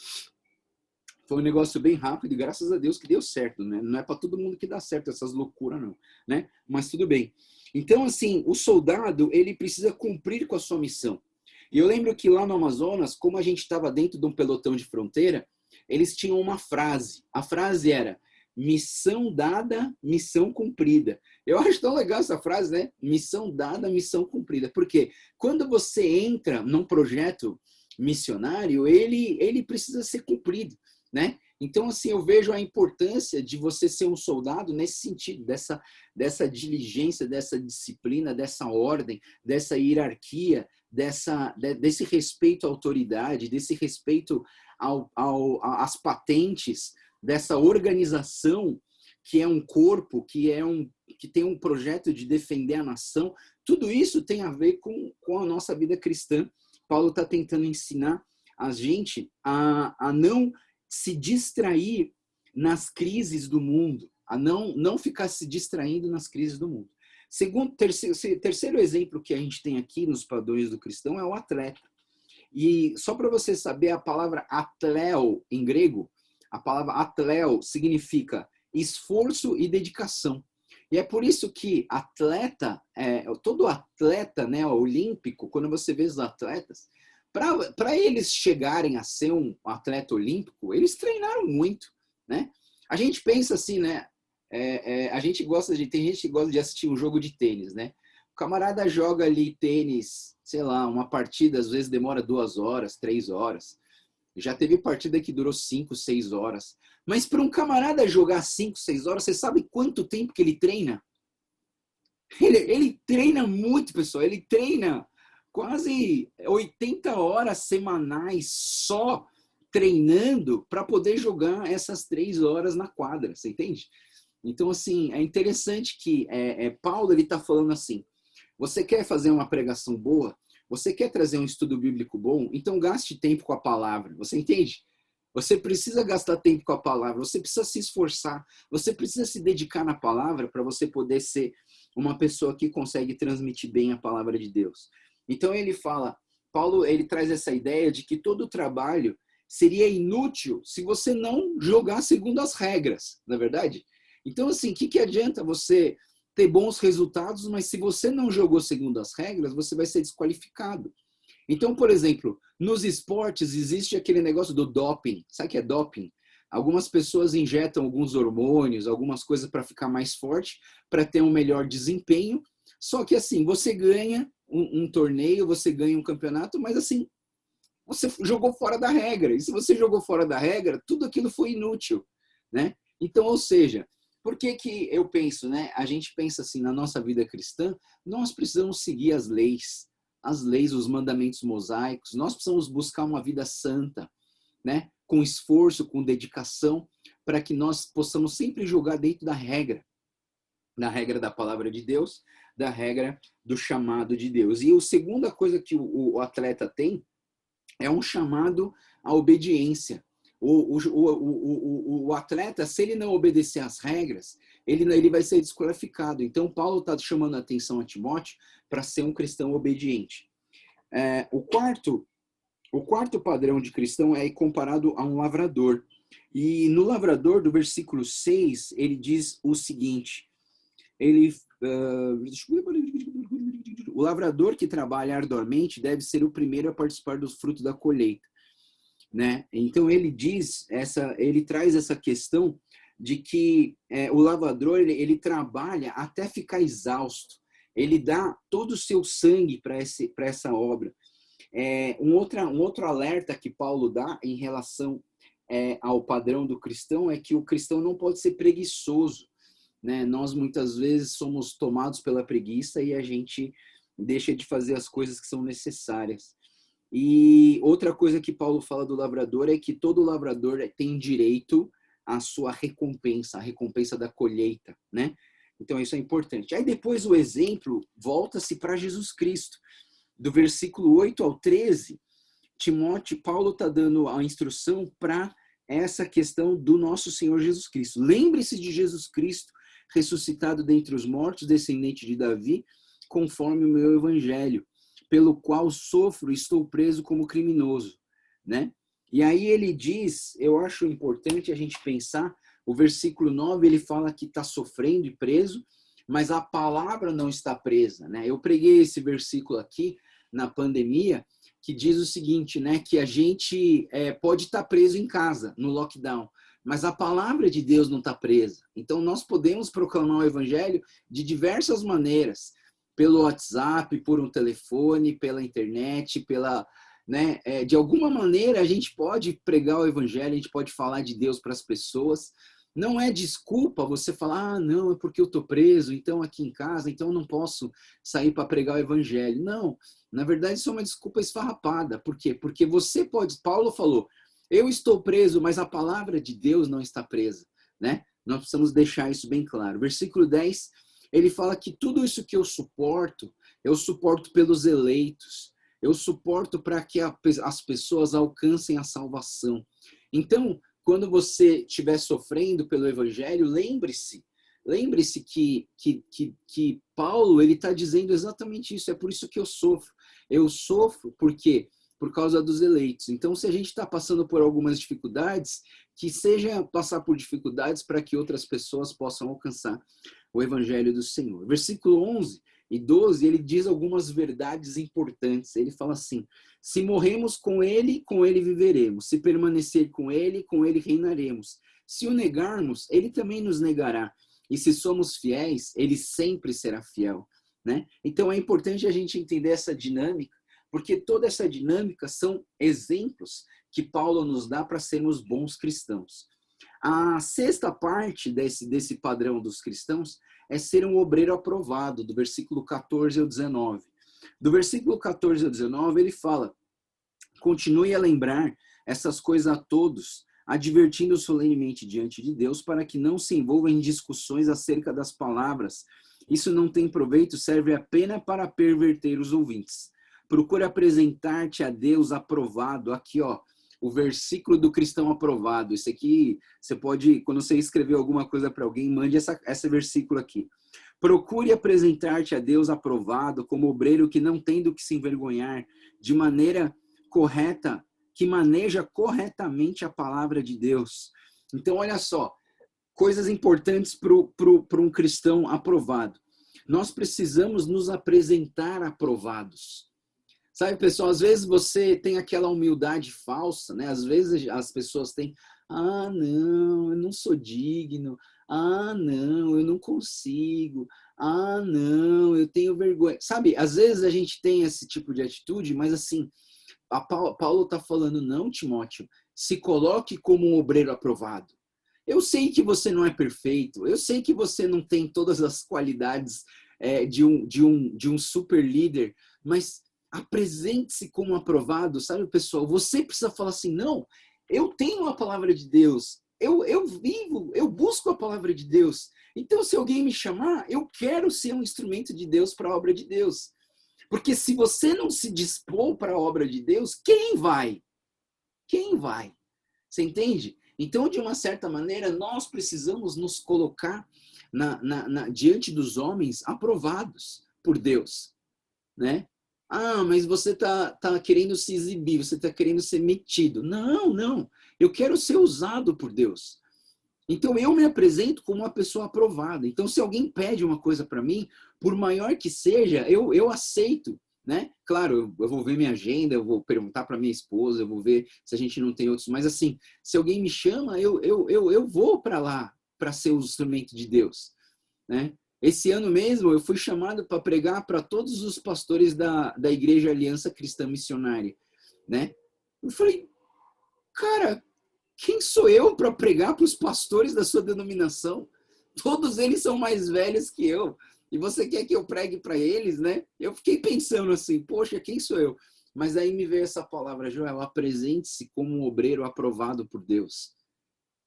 foi um negócio bem rápido e graças a Deus que deu certo, né? Não é para todo mundo que dá certo essas loucuras, não, né? Mas tudo bem. Então, assim, o soldado, ele precisa cumprir com a sua missão. E eu lembro que lá no Amazonas, como a gente estava dentro de um pelotão de fronteira, eles tinham uma frase. A frase era, missão dada, missão cumprida. Eu acho tão legal essa frase, né? Missão dada, missão cumprida. Porque quando você entra num projeto missionário, ele precisa ser cumprido, né? Então, assim, eu vejo a importância de você ser um soldado nesse sentido, dessa diligência, dessa disciplina, dessa ordem, dessa hierarquia, desse respeito à autoridade, desse respeito às patentes, dessa organização que é um corpo, que tem um projeto de defender a nação. Tudo isso tem a ver com a nossa vida cristã. Paulo está tentando ensinar a gente a não se distrair nas crises do mundo, a não ficar se distraindo nas crises do mundo. Terceiro exemplo que a gente tem aqui nos padrões do cristão é o atleta. E só para você saber, a palavra atleo em grego, a palavra atleo significa esforço e dedicação. E é por isso que todo atleta, né, olímpico, quando você vê os atletas, para eles chegarem a ser um atleta olímpico, eles treinaram muito, né? A gente pensa assim, né? Tem gente que gosta de assistir um jogo de tênis, né? O camarada joga ali tênis, sei lá, uma partida às vezes demora 2 horas, 3 horas. Já teve partida que durou 5, 6 horas. Mas para um camarada jogar 5, 6 horas, você sabe quanto tempo que ele treina? Ele treina muito, pessoal. Ele treina quase 80 horas semanais só treinando para poder jogar essas 3 horas na quadra, você entende? Então, assim, é interessante que Paulo está falando assim, você quer fazer uma pregação boa? Você quer trazer um estudo bíblico bom? Então gaste tempo com a palavra, você entende? Você precisa gastar tempo com a palavra, você precisa se esforçar, você precisa se dedicar na palavra para você poder ser uma pessoa que consegue transmitir bem a palavra de Deus. Então Paulo ele traz essa ideia de que todo trabalho seria inútil se você não jogar segundo as regras, não é verdade? Então, assim, o que adianta você ter bons resultados, mas se você não jogou segundo as regras, você vai ser desqualificado. Então, por exemplo, nos esportes existe aquele negócio do doping. Sabe o que é doping? Algumas pessoas injetam alguns hormônios, algumas coisas para ficar mais forte, para ter um melhor desempenho. Só que assim, você ganha um torneio, você ganha um campeonato, mas assim, você jogou fora da regra. E se você jogou fora da regra, tudo aquilo foi inútil, né? Então, ou seja, por que eu penso, né? A gente pensa assim, na nossa vida cristã, nós precisamos seguir as leis, os mandamentos mosaicos, nós precisamos buscar uma vida santa, né? Com esforço, com dedicação, para que nós possamos sempre jogar dentro da regra da palavra de Deus, da regra do chamado de Deus. E a segunda coisa que o atleta tem é um chamado à obediência. O atleta, se ele não obedecer às regras, ele vai ser desqualificado. Então, Paulo está chamando a atenção a Timóteo para ser um cristão obediente. O quarto padrão de cristão é comparado a um lavrador. E no lavrador, do versículo 6, ele diz o seguinte, o lavrador que trabalha arduamente deve ser o primeiro a participar dos frutos da colheita, né? Então ele traz essa questão de que o lavrador ele trabalha até ficar exausto, ele dá todo o seu sangue para essa obra. Um outro alerta que Paulo dá em relação ao padrão do cristão é que o cristão não pode ser preguiçoso, né? Nós muitas vezes somos tomados pela preguiça e a gente deixa de fazer as coisas que são necessárias. E outra coisa que Paulo fala do lavrador é que todo lavrador tem direito à sua recompensa, a recompensa da colheita, né? Então isso é importante. Aí depois o exemplo volta-se para Jesus Cristo. Do versículo 8 ao 13, Paulo está dando a instrução para essa questão do nosso Senhor Jesus Cristo. Lembre-se de Jesus Cristo, ressuscitado dentre os mortos, descendente de Davi, conforme o meu evangelho, pelo qual sofro e estou preso como criminoso, né? E aí ele diz, eu acho importante a gente pensar, o versículo 9, ele fala que está sofrendo e preso, mas a palavra não está presa, né? Eu preguei esse versículo aqui na pandemia, que diz o seguinte, né? Que a gente pode estar preso em casa, no lockdown, mas a palavra de Deus não está presa. Então nós podemos proclamar o evangelho de diversas maneiras, pelo WhatsApp, por um telefone, pela internet, de alguma maneira a gente pode pregar o evangelho, a gente pode falar de Deus para as pessoas, Não é desculpa você falar, ah, não, é porque eu estou preso, então aqui em casa, então eu não posso sair para pregar o evangelho. Não, na verdade isso é uma desculpa esfarrapada. Por quê? Porque você pode, Paulo falou, eu estou preso, mas a palavra de Deus não está presa, né? Nós precisamos deixar isso bem claro. Versículo 10, ele fala que tudo isso que eu suporto pelos eleitos, eu suporto para que as pessoas alcancem a salvação. Então, quando você estiver sofrendo pelo evangelho, lembre-se que Paulo ele está dizendo exatamente isso. É por isso que eu sofro. Eu sofro porque por causa dos eleitos. Então, se a gente está passando por algumas dificuldades, que seja passar por dificuldades para que outras pessoas possam alcançar o evangelho do Senhor. Versículo 11 e 12, ele diz algumas verdades importantes. Ele fala assim: se morremos com ele viveremos. Se permanecer com ele reinaremos. Se o negarmos, ele também nos negará. E se somos fiéis, ele sempre será fiel, né? Então é importante a gente entender essa dinâmica, porque toda essa dinâmica são exemplos que Paulo nos dá para sermos bons cristãos. A sexta parte desse padrão dos cristãos é ser um obreiro aprovado, do versículo 14 ao 19. Do versículo 14 ao 19, ele fala: continue a lembrar essas coisas a todos, advertindo solenemente diante de Deus, para que não se envolvam em discussões acerca das palavras. Isso não tem proveito, serve apenas para perverter os ouvintes. Procure apresentar-te a Deus aprovado. Aqui, ó, o versículo do cristão aprovado. Isso aqui, você pode, quando você escrever alguma coisa para alguém, mande esse versículo aqui. Procure apresentar-te a Deus aprovado, como obreiro que não tem do que se envergonhar, de maneira correta, que maneja corretamente a palavra de Deus. Então, olha só, coisas importantes para um cristão aprovado. Nós precisamos nos apresentar aprovados. Sabe, pessoal, às vezes você tem aquela humildade falsa, né? Às vezes as pessoas têm, ah, não, eu não sou digno, ah, não, eu não consigo, ah, não, eu tenho vergonha. Sabe, às vezes a gente tem esse tipo de atitude, mas assim, Paulo está falando, não, Timóteo, se coloque como um obreiro aprovado. Eu sei que você não é perfeito, eu sei que você não tem todas as qualidades de um super líder, mas apresente-se como aprovado, sabe, pessoal? Você precisa falar assim, não, eu tenho a palavra de Deus, eu vivo, eu busco a palavra de Deus. Então, se alguém me chamar, eu quero ser um instrumento de Deus para a obra de Deus. Porque se você não se dispor para a obra de Deus, quem vai? Quem vai? Você entende? Então, de uma certa maneira, nós precisamos nos colocar diante dos homens aprovados por Deus, né? Ah, mas você tá querendo se exibir, você tá querendo ser metido. Não, não. Eu quero ser usado por Deus. Então, eu me apresento como uma pessoa aprovada. Então, se alguém pede uma coisa para mim, por maior que seja, eu aceito, né? Claro, eu vou ver minha agenda, eu vou perguntar para minha esposa, eu vou ver se a gente não tem outros. Mas, assim, se alguém me chama, eu vou para lá para ser o instrumento de Deus, né? Esse ano mesmo, eu fui chamado para pregar para todos os pastores da Igreja Aliança Cristã Missionária, né? Eu falei, cara, quem sou eu para pregar para os pastores da sua denominação? Todos eles são mais velhos que eu. E você quer que eu pregue para eles, né? Eu fiquei pensando assim, poxa, quem sou eu? Mas aí me veio essa palavra, Joel, apresente-se como um obreiro aprovado por Deus,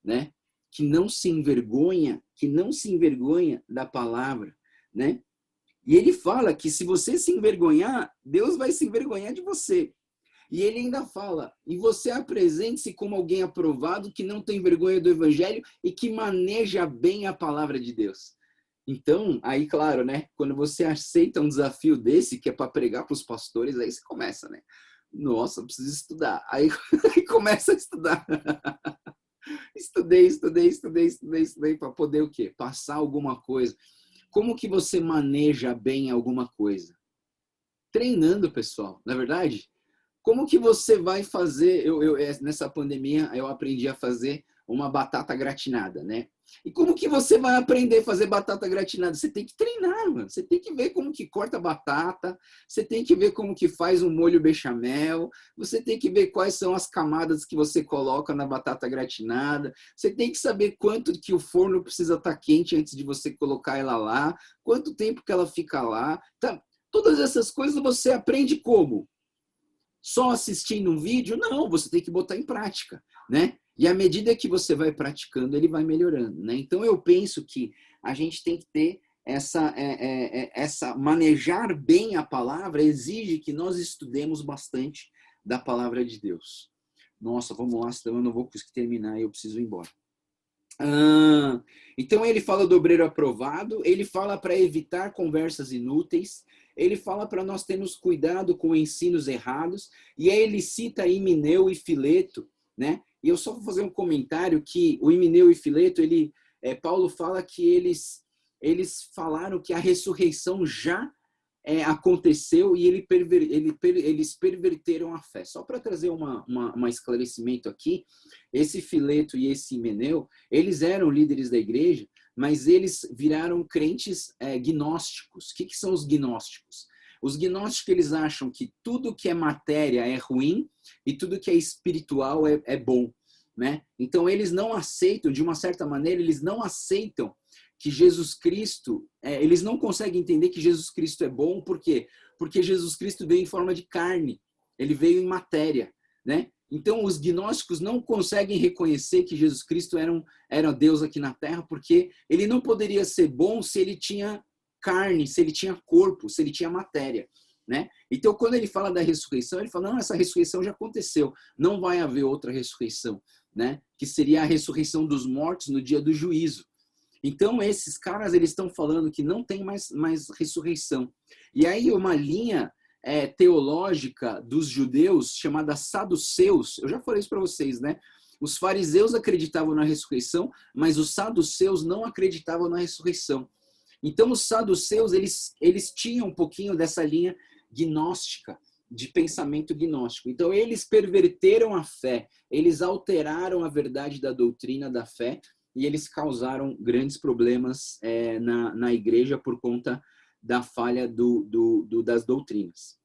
né? Que não se envergonha da palavra, né? E ele fala que se você se envergonhar, Deus vai se envergonhar de você. E ele ainda fala, e você apresente-se como alguém aprovado, que não tem vergonha do evangelho e que maneja bem a palavra de Deus. Então, aí, claro, né? Quando você aceita um desafio desse, que é para pregar para os pastores, aí você começa, né? Nossa, preciso estudar. Aí começa a estudar. Estudei para poder o quê? Passar alguma coisa. Como que você maneja bem alguma coisa? Treinando, pessoal, não é verdade? Como que você vai fazer? Nessa pandemia, eu aprendi a fazer uma batata gratinada, né? E como que você vai aprender a fazer batata gratinada? Você tem que treinar, mano. Você tem que ver como que corta a batata, você tem que ver como que faz um molho bechamel, você tem que ver quais são as camadas que você coloca na batata gratinada, você tem que saber quanto que o forno precisa estar quente antes de você colocar ela lá, quanto tempo que ela fica lá. Tá? Todas essas coisas você aprende como? Só assistindo um vídeo? Não, você tem que botar em prática, né? E à medida que você vai praticando, ele vai melhorando, né? Então eu penso que a gente tem que ter essa manejar bem a palavra exige que nós estudemos bastante da palavra de Deus. Nossa, vamos lá, senão eu não vou conseguir terminar e eu preciso ir embora. Então ele fala do obreiro aprovado, ele fala para evitar conversas inúteis, ele fala para nós termos cuidado com ensinos errados, e aí ele cita Himeneu e Fileto, né? E eu só vou fazer um comentário que o Himeneu e Fileto, Paulo fala que eles falaram que a ressurreição já aconteceu e eles perverteram a fé. Só para trazer um esclarecimento aqui, esse Fileto e esse Himeneu, eles eram líderes da igreja, mas eles viraram crentes gnósticos. O que são os gnósticos? Os gnósticos, eles acham que tudo que é matéria é ruim e tudo que é espiritual é bom, né? Então eles não aceitam, de uma certa maneira, eles não aceitam que Jesus Cristo, eles não conseguem entender que Jesus Cristo é bom, por quê? Porque Jesus Cristo veio em forma de carne, ele veio em matéria, né? Então os gnósticos não conseguem reconhecer que Jesus Cristo era Deus aqui na Terra, porque ele não poderia ser bom se ele tinha carne, se ele tinha corpo, se ele tinha matéria, né? Então quando ele fala da ressurreição, ele fala, não, essa ressurreição já aconteceu, não vai haver outra ressurreição, né? Que seria a ressurreição dos mortos no dia do juízo. Então, esses caras, eles estão falando que não tem mais ressurreição. E aí, uma linha teológica dos judeus, chamada saduceus, eu já falei isso para vocês, né? Os fariseus acreditavam na ressurreição, mas os saduceus não acreditavam na ressurreição. Então, os saduceus, eles tinham um pouquinho dessa linha gnóstica, de pensamento gnóstico. Então, eles perverteram a fé, eles alteraram a verdade da doutrina da fé, e eles causaram grandes problemas na igreja por conta da falha das doutrinas.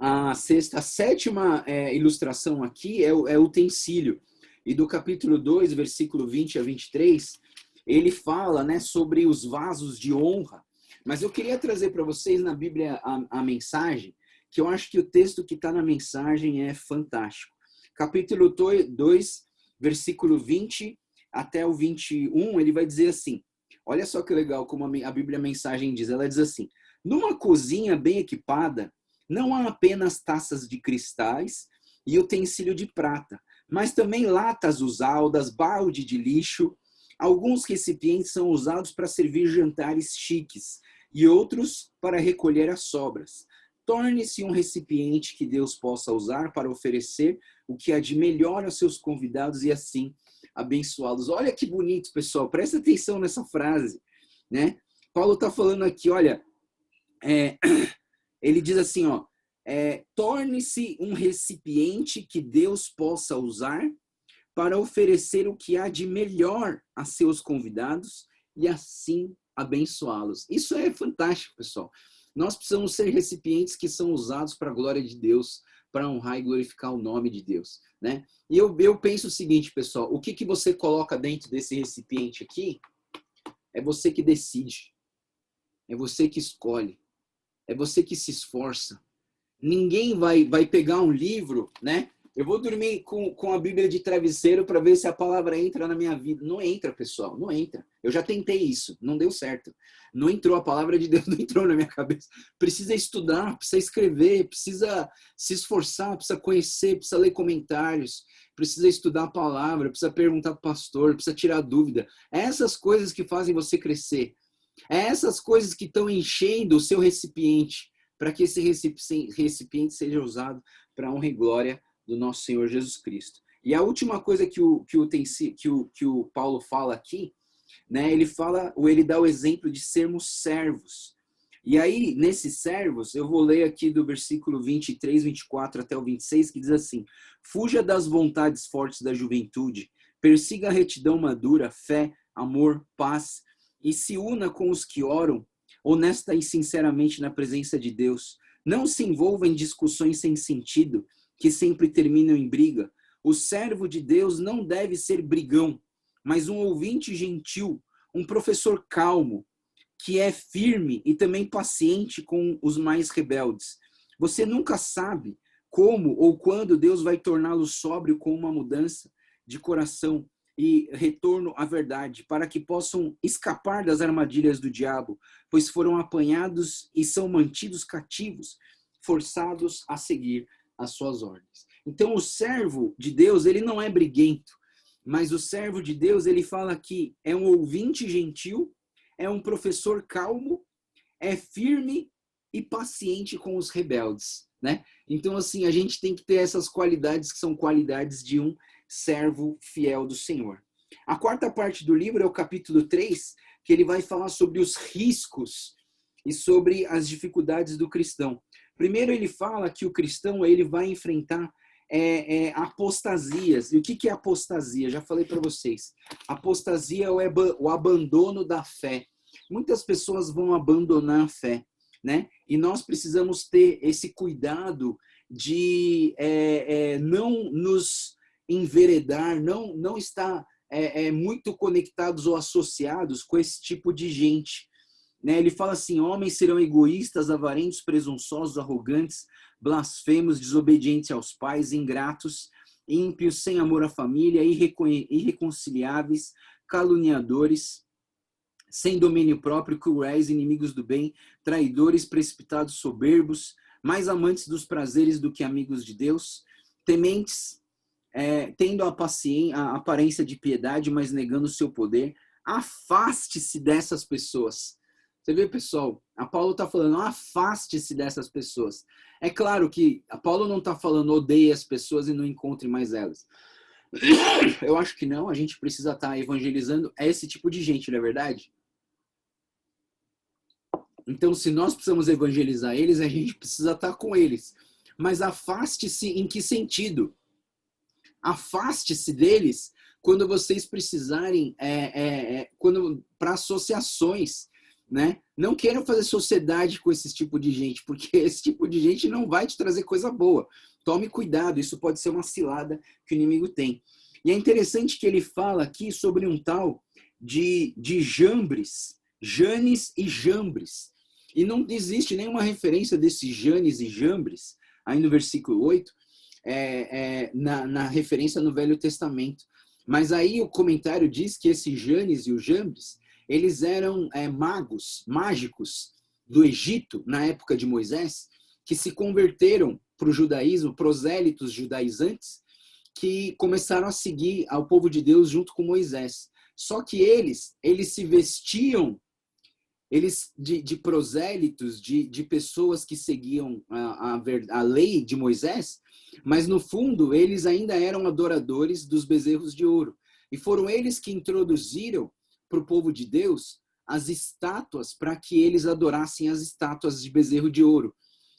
A sétima ilustração aqui é o utensílio. E do capítulo 2, versículo 20 a 23, ele fala, né, sobre os vasos de honra. Mas eu queria trazer para vocês na Bíblia a mensagem, que eu acho que o texto que está na mensagem é fantástico. Capítulo 2, versículo 20 até o 21, ele vai dizer assim, olha só que legal como a Bíblia Mensagem diz, ela diz assim, numa cozinha bem equipada, não há apenas taças de cristais e utensílio de prata, mas também latas usadas, balde de lixo, alguns recipientes são usados para servir jantares chiques e outros para recolher as sobras. Torne-se um recipiente que Deus possa usar para oferecer o que há de melhor aos seus convidados e assim abençoá-los. Olha que bonito, pessoal. Presta atenção nessa frase, né? Paulo está falando aqui, olha, ele diz assim, ó, torne-se um recipiente que Deus possa usar para oferecer o que há de melhor a seus convidados e assim abençoá-los. Isso é fantástico, pessoal. Nós precisamos ser recipientes que são usados para a glória de Deus, para honrar e glorificar o nome de Deus, né? E eu penso o seguinte, pessoal, o que você coloca dentro desse recipiente aqui, é você que decide, é você que escolhe, é você que se esforça. Ninguém vai pegar um livro, né? Eu vou dormir com a Bíblia de travesseiro para ver se a palavra entra na minha vida. Não entra, pessoal, não entra. Eu já tentei isso, não deu certo. Não entrou, a palavra de Deus não entrou na minha cabeça. Precisa estudar, precisa escrever, precisa se esforçar, precisa conhecer, precisa ler comentários, precisa estudar a palavra, precisa perguntar para o pastor, precisa tirar dúvida. É essas coisas que fazem você crescer. É essas coisas que estão enchendo o seu recipiente, para que esse recipiente seja usado para a honra e glória do nosso Senhor Jesus Cristo. E a última coisa que o Paulo fala aqui, né, ele dá o exemplo de sermos servos. E aí, nesses servos, eu vou ler aqui do versículo 23, 24 até o 26, que diz assim, fuja das vontades fortes da juventude, Persiga a retidão madura, fé, amor, paz, e se una com os que oram, honesta e sinceramente na presença de Deus. Não se envolva em discussões sem sentido, que sempre terminam em briga. O servo de Deus não deve ser brigão, mas um ouvinte gentil, um professor calmo, que é firme e também paciente com os mais rebeldes. Você nunca sabe como ou quando Deus vai torná-lo sóbrio com uma mudança de coração e retorno à verdade, para que possam escapar das armadilhas do diabo, pois foram apanhados e são mantidos cativos, forçados a seguir as suas ordens. Então, o servo de Deus, ele não é briguento, mas o servo de Deus, ele fala que é um ouvinte gentil, é um professor calmo, é firme e paciente com os rebeldes, né? Então, assim, a gente tem que ter essas qualidades que são qualidades de um servo fiel do Senhor. A quarta parte do livro é o capítulo 3, que ele vai falar sobre os riscos e sobre as dificuldades do cristão. Primeiro ele fala que o cristão ele vai enfrentar apostasias. E o que é apostasia? Já falei para vocês. Apostasia é o abandono da fé. Muitas pessoas vão abandonar a fé, né? E nós precisamos ter esse cuidado de não nos enveredar, não estar muito conectados ou associados com esse tipo de gente. Né? Ele fala assim, homens serão egoístas, avarentos, presunçosos, arrogantes, blasfemos, desobedientes aos pais, ingratos, ímpios, sem amor à família, irreconciliáveis, caluniadores, sem domínio próprio, cruéis, inimigos do bem, traidores, precipitados, soberbos, mais amantes dos prazeres do que amigos de Deus, tementes, tendo a aparência de piedade, mas negando o seu poder. Afaste-se dessas pessoas. Você vê, pessoal, a Paulo está falando, afaste-se dessas pessoas. É claro que a Paulo não está falando, odeie as pessoas e não encontre mais elas. Eu acho que não, a gente precisa estar evangelizando esse tipo de gente, não é verdade? Então, se nós precisamos evangelizar eles, a gente precisa estar com eles. Mas afaste-se em que sentido? Afaste-se deles quando vocês precisarem, para associações, né? Não queiram fazer sociedade com esse tipo de gente, porque esse tipo de gente não vai te trazer coisa boa. Tome cuidado, isso pode ser uma cilada que o inimigo tem. E é interessante que ele fala aqui sobre um tal de Jambres, Janes e Jambres. E não existe nenhuma referência desses Janes e Jambres, aí no versículo 8, na referência no Velho Testamento. Mas aí o comentário diz que esses Janes e os Jambres, eles eram mágicos do Egito, na época de Moisés, que se converteram para o judaísmo, prosélitos judaizantes, que começaram a seguir ao povo de Deus junto com Moisés. Só que eles se vestiam de prosélitos, de pessoas que seguiam a lei de Moisés, mas no fundo eles ainda eram adoradores dos bezerros de ouro. E foram eles que introduziram para o povo de Deus as estátuas para que eles adorassem as estátuas de bezerro de ouro.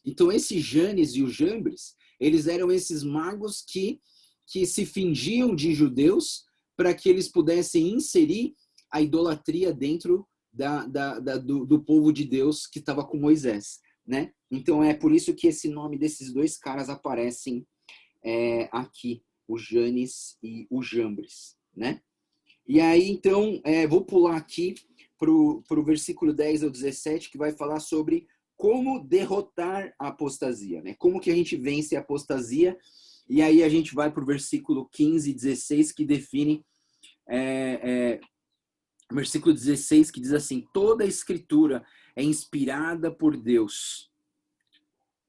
Então esses Janes e os Jambres, eles eram esses magos que se fingiam de judeus para que eles pudessem inserir a idolatria dentro do povo de Deus que estava com Moisés, né? Então é por isso que esse nome desses dois caras aparecem aqui, o Janes e o Jambres, né? E aí, então, vou pular aqui para o versículo 10 ao 17, que vai falar sobre como derrotar a apostasia, né? Como que a gente vence a apostasia. E aí a gente vai para o versículo 15 e 16, que define... versículo 16, que diz assim, toda a escritura é inspirada por Deus,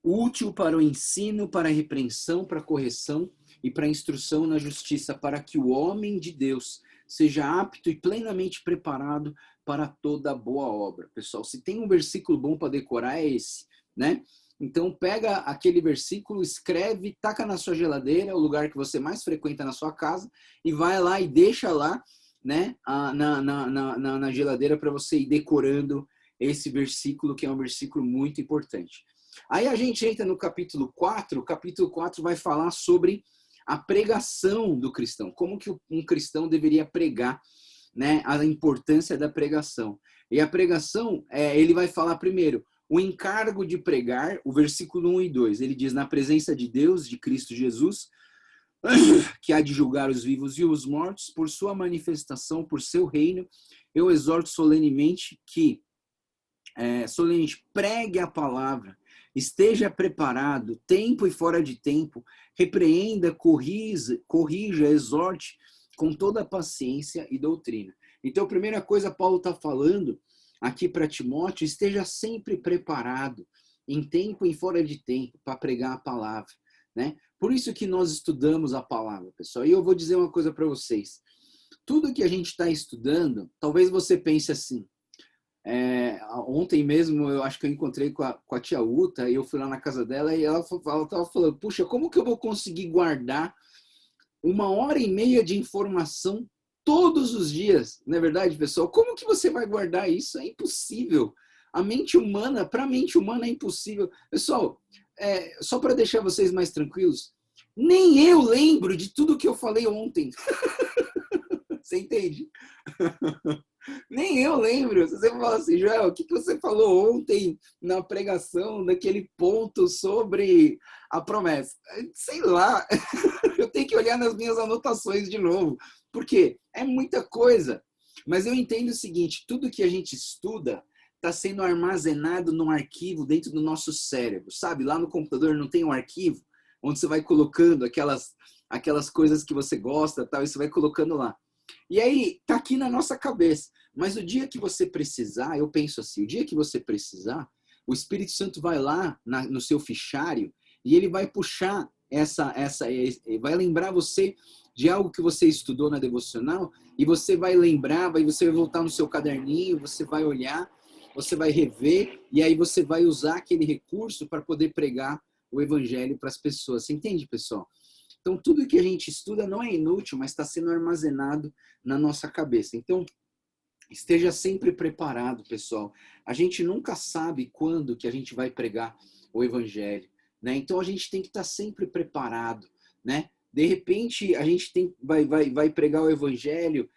útil para o ensino, para a repreensão, para a correção e para a instrução na justiça, para que o homem de Deus seja apto e plenamente preparado para toda boa obra. Pessoal, se tem um versículo bom para decorar é esse, né? Então pega aquele versículo, escreve, taca na sua geladeira, o lugar que você mais frequenta na sua casa, e vai lá e deixa lá, né, na geladeira para você ir decorando esse versículo, que é um versículo muito importante. Aí a gente entra no capítulo 4, o capítulo 4 vai falar sobre a pregação do cristão, como que um cristão deveria pregar, né? A importância da pregação. E a pregação, ele vai falar primeiro, o encargo de pregar, o versículo 1 e 2, ele diz, na presença de Deus, de Cristo Jesus, que há de julgar os vivos e os mortos, por sua manifestação, por seu reino, eu exorto solenemente que, solenemente, pregue a palavra, esteja preparado, tempo e fora de tempo, repreenda, corrija, exorte, com toda a paciência e doutrina. Então, a primeira coisa Paulo está falando aqui para Timóteo, esteja sempre preparado, em tempo e fora de tempo, para pregar a palavra, né? Por isso que nós estudamos a palavra, pessoal. E eu vou dizer uma coisa para vocês. Tudo que a gente está estudando, talvez você pense assim, ontem mesmo eu acho que eu encontrei com a tia Uta, e eu fui lá na casa dela e ela estava falando, puxa, como que eu vou conseguir guardar 1h30 de informação todos os dias? Não é verdade, pessoal? Como que você vai guardar isso? É impossível. A mente humana, para a mente humana é impossível. Pessoal, só para deixar vocês mais tranquilos, nem eu lembro de tudo que eu falei ontem. Você entende? Nem eu lembro. Se você falar assim, Joel, o que você falou ontem na pregação daquele ponto sobre a promessa? Sei lá. Eu tenho que olhar nas minhas anotações de novo. Porque é muita coisa. Mas eu entendo o seguinte, tudo que a gente estuda está sendo armazenado num arquivo dentro do nosso cérebro. Sabe? Lá no computador não tem um arquivo onde você vai colocando aquelas coisas que você gosta, tal, e você vai colocando lá. E aí, tá aqui na nossa cabeça. Mas o dia que você precisar, eu penso assim, o dia que você precisar, o Espírito Santo vai lá no seu fichário e ele vai puxar vai lembrar você de algo que você estudou na devocional e você vai lembrar, você vai voltar no seu caderninho, você vai olhar, você vai rever e aí você vai usar aquele recurso para poder pregar o evangelho para as pessoas. Você entende, pessoal? Então, tudo que a gente estuda não é inútil, mas está sendo armazenado na nossa cabeça. Então, esteja sempre preparado, pessoal. A gente nunca sabe quando que a gente vai pregar o evangelho, né? Então, a gente tem que estar sempre preparado, né? De repente, a gente vai pregar o evangelho,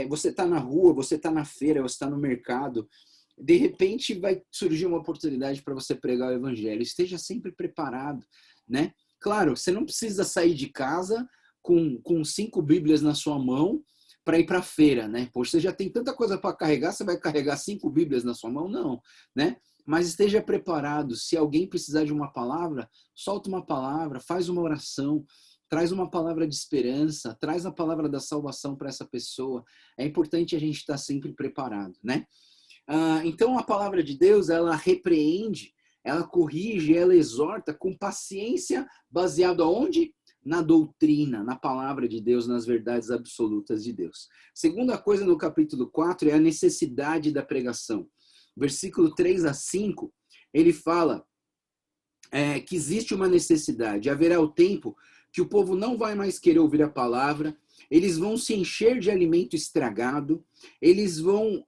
você está na rua, você está na feira, você está no mercado, de repente vai surgir uma oportunidade para você pregar o evangelho. Esteja sempre preparado, né? Claro, você não precisa sair de casa com 5 Bíblias na sua mão para ir para a feira, né? Poxa, você já tem tanta coisa para carregar, você vai carregar 5 Bíblias na sua mão? Não, né? Mas esteja preparado. Se alguém precisar de uma palavra, solta uma palavra, faz uma oração, traz uma palavra de esperança, traz a palavra da salvação para essa pessoa. É importante a gente estar sempre preparado, né? Então, a palavra de Deus, ela repreende, ela corrige, ela exorta com paciência, baseado aonde? Na doutrina, na palavra de Deus, nas verdades absolutas de Deus. Segunda coisa no capítulo 4 é a necessidade da pregação. Versículo 3 a 5, ele fala que existe uma necessidade. Haverá o tempo que o povo não vai mais querer ouvir a palavra, eles vão se encher de alimento estragado, eles vão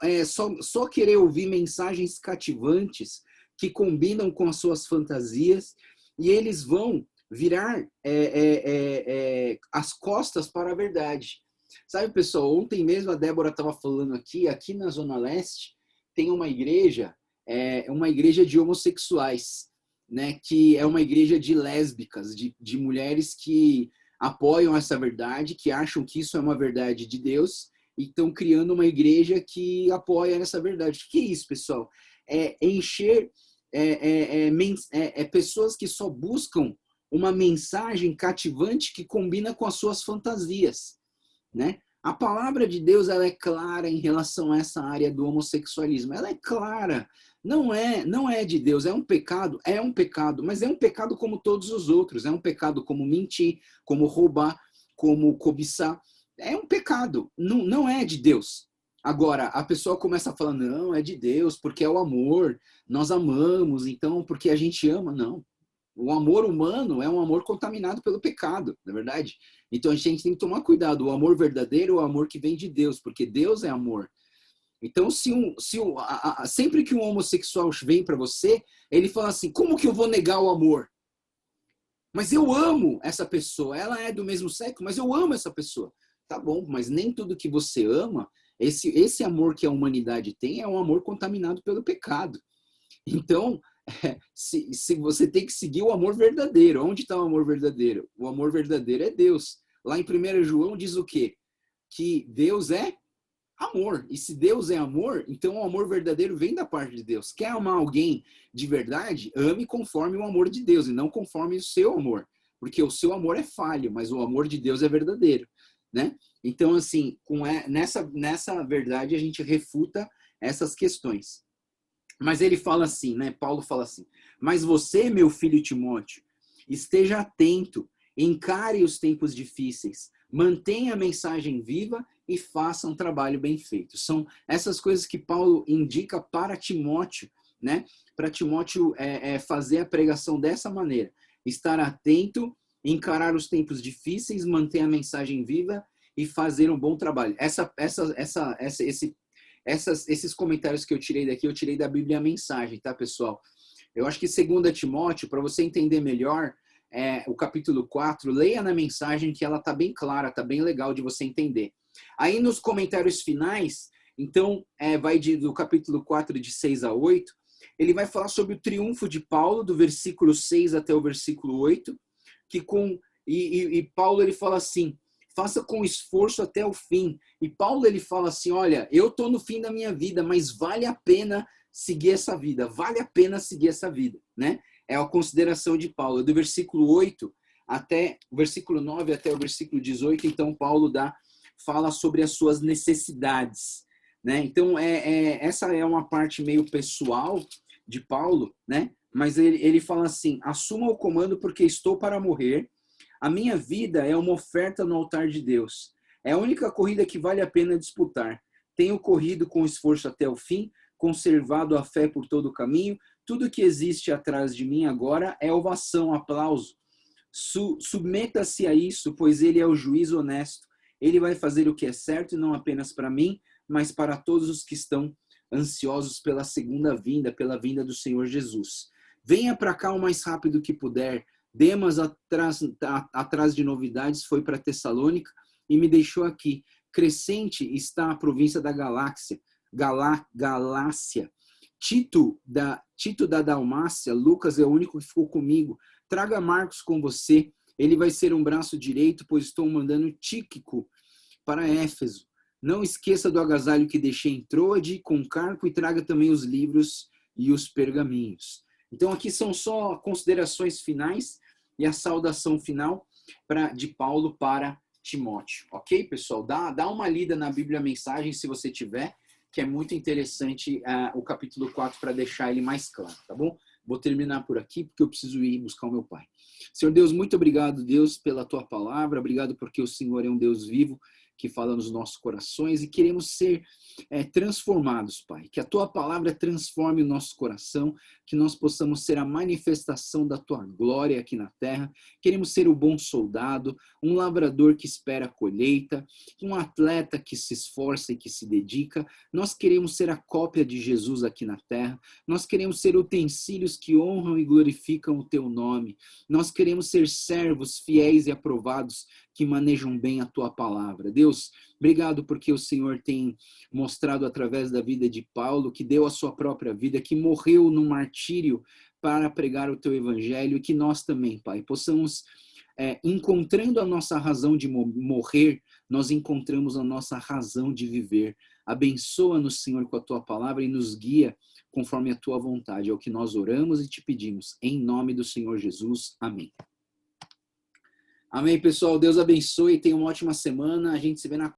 só querer ouvir mensagens cativantes que combinam com as suas fantasias, e eles vão virar as costas para a verdade. Sabe, pessoal, ontem mesmo a Débora estava falando aqui na Zona Leste, tem uma igreja de homossexuais, né, que é uma igreja de lésbicas, de mulheres que apoiam essa verdade, que acham que isso é uma verdade de Deus, e estão criando uma igreja que apoia essa verdade. O que é isso, pessoal? Encher pessoas que só buscam uma mensagem cativante que combina com as suas fantasias, né? A palavra de Deus, ela é clara em relação a essa área do homossexualismo. Ela é clara. Não é de Deus, é um pecado, mas é um pecado como todos os outros. É um pecado como mentir, como roubar, como cobiçar. É um pecado, não é de Deus. Agora, a pessoa começa a falar, não, é de Deus, porque é o amor, nós amamos, então, porque a gente ama. Não. O amor humano é um amor contaminado pelo pecado, não é verdade? Então a gente tem que tomar cuidado. O amor verdadeiro é o amor que vem de Deus, porque Deus é amor. Então, sempre que um homossexual vem para você, ele fala assim, como que eu vou negar o amor? Mas eu amo essa pessoa, ela é do mesmo sexo, mas eu amo essa pessoa. Tá bom, mas nem tudo que você ama, esse amor que a humanidade tem é um amor contaminado pelo pecado. Então, se você tem que seguir o amor verdadeiro. Onde está o amor verdadeiro? O amor verdadeiro é Deus. Lá em 1 João diz o quê? Que Deus é amor. E se Deus é amor, então o amor verdadeiro vem da parte de Deus. Quer amar alguém de verdade? Ame conforme o amor de Deus e não conforme o seu amor. Porque o seu amor é falho, mas o amor de Deus é verdadeiro, né? Então, assim, nessa verdade a gente refuta essas questões. Mas ele fala assim, né? Paulo fala assim: mas você, meu filho Timóteo, esteja atento, encare os tempos difíceis, mantenha a mensagem viva e faça um trabalho bem feito. São essas coisas que Paulo indica para Timóteo, né? Para Timóteo fazer a pregação dessa maneira: estar atento, encarar os tempos difíceis, manter a mensagem viva e fazer um bom trabalho. Esses comentários que eu tirei daqui, eu tirei da Bíblia a Mensagem, tá, pessoal? Eu acho que 2 Timóteo, para você entender melhor, o capítulo 4, leia na Mensagem que ela tá bem clara, tá bem legal de você entender. Aí nos comentários finais, então, vai do capítulo 4, de 6 a 8, ele vai falar sobre o triunfo de Paulo, do versículo 6 até o versículo 8, e Paulo ele fala assim: faça com esforço até o fim. E Paulo ele fala assim: olha, eu estou no fim da minha vida, mas vale a pena seguir essa vida, vale a pena seguir essa vida, né? É a consideração de Paulo, do versículo 8 até o versículo 9 até o versículo 18, então Paulo fala sobre as suas necessidades, né? Então essa é uma parte meio pessoal de Paulo, né? Mas ele fala assim: assuma o comando porque estou para morrer. A minha vida é uma oferta no altar de Deus. É a única corrida que vale a pena disputar. Tenho corrido com esforço até o fim, conservado a fé por todo o caminho. Tudo que existe atrás de mim agora é ovação, aplauso. Submeta-se a isso, pois ele é o juiz honesto. Ele vai fazer o que é certo, e não apenas para mim, mas para todos os que estão ansiosos pela segunda vinda, pela vinda do Senhor Jesus. Venha para cá o mais rápido que puder. Demas, atrás de novidades, foi para Tessalônica e me deixou aqui. Crescente está a província da Galácia. Tito da Dalmácia, Lucas é o único que ficou comigo. Traga Marcos com você. Ele vai ser um braço direito, pois estou mandando Tíquico para Éfeso. Não esqueça do agasalho que deixei em Troade com Carpo e traga também os livros e os pergaminhos. Então aqui são só considerações finais e a saudação final de Paulo para Timóteo. Ok, pessoal? Dá uma lida na Bíblia Mensagem, se você tiver, que é muito interessante o capítulo 4 para deixar ele mais claro, tá bom? Vou terminar por aqui, porque eu preciso ir buscar o meu pai. Senhor Deus, muito obrigado, Deus, pela tua palavra. Obrigado porque o Senhor é um Deus vivo que fala nos nossos corações e queremos ser transformados, Pai. Que a tua palavra transforme o nosso coração, que nós possamos ser a manifestação da tua glória aqui na terra. Queremos ser o bom soldado, um lavrador que espera a colheita, um atleta que se esforça e que se dedica. Nós queremos ser a cópia de Jesus aqui na terra. Nós queremos ser utensílios que honram e glorificam o teu nome. Nós queremos ser servos fiéis e aprovados que manejam bem a tua palavra. Deus, obrigado porque o Senhor tem mostrado através da vida de Paulo, que deu a sua própria vida, que morreu no martírio para pregar o teu evangelho, e que nós também, Pai, possamos, encontrando a nossa razão de morrer, nós encontramos a nossa razão de viver. Abençoa-nos, Senhor, com a tua palavra e nos guia conforme a tua vontade. É o que nós oramos e te pedimos, em nome do Senhor Jesus. Amém. Amém, pessoal. Deus abençoe. Tenha uma ótima semana. A gente se vê na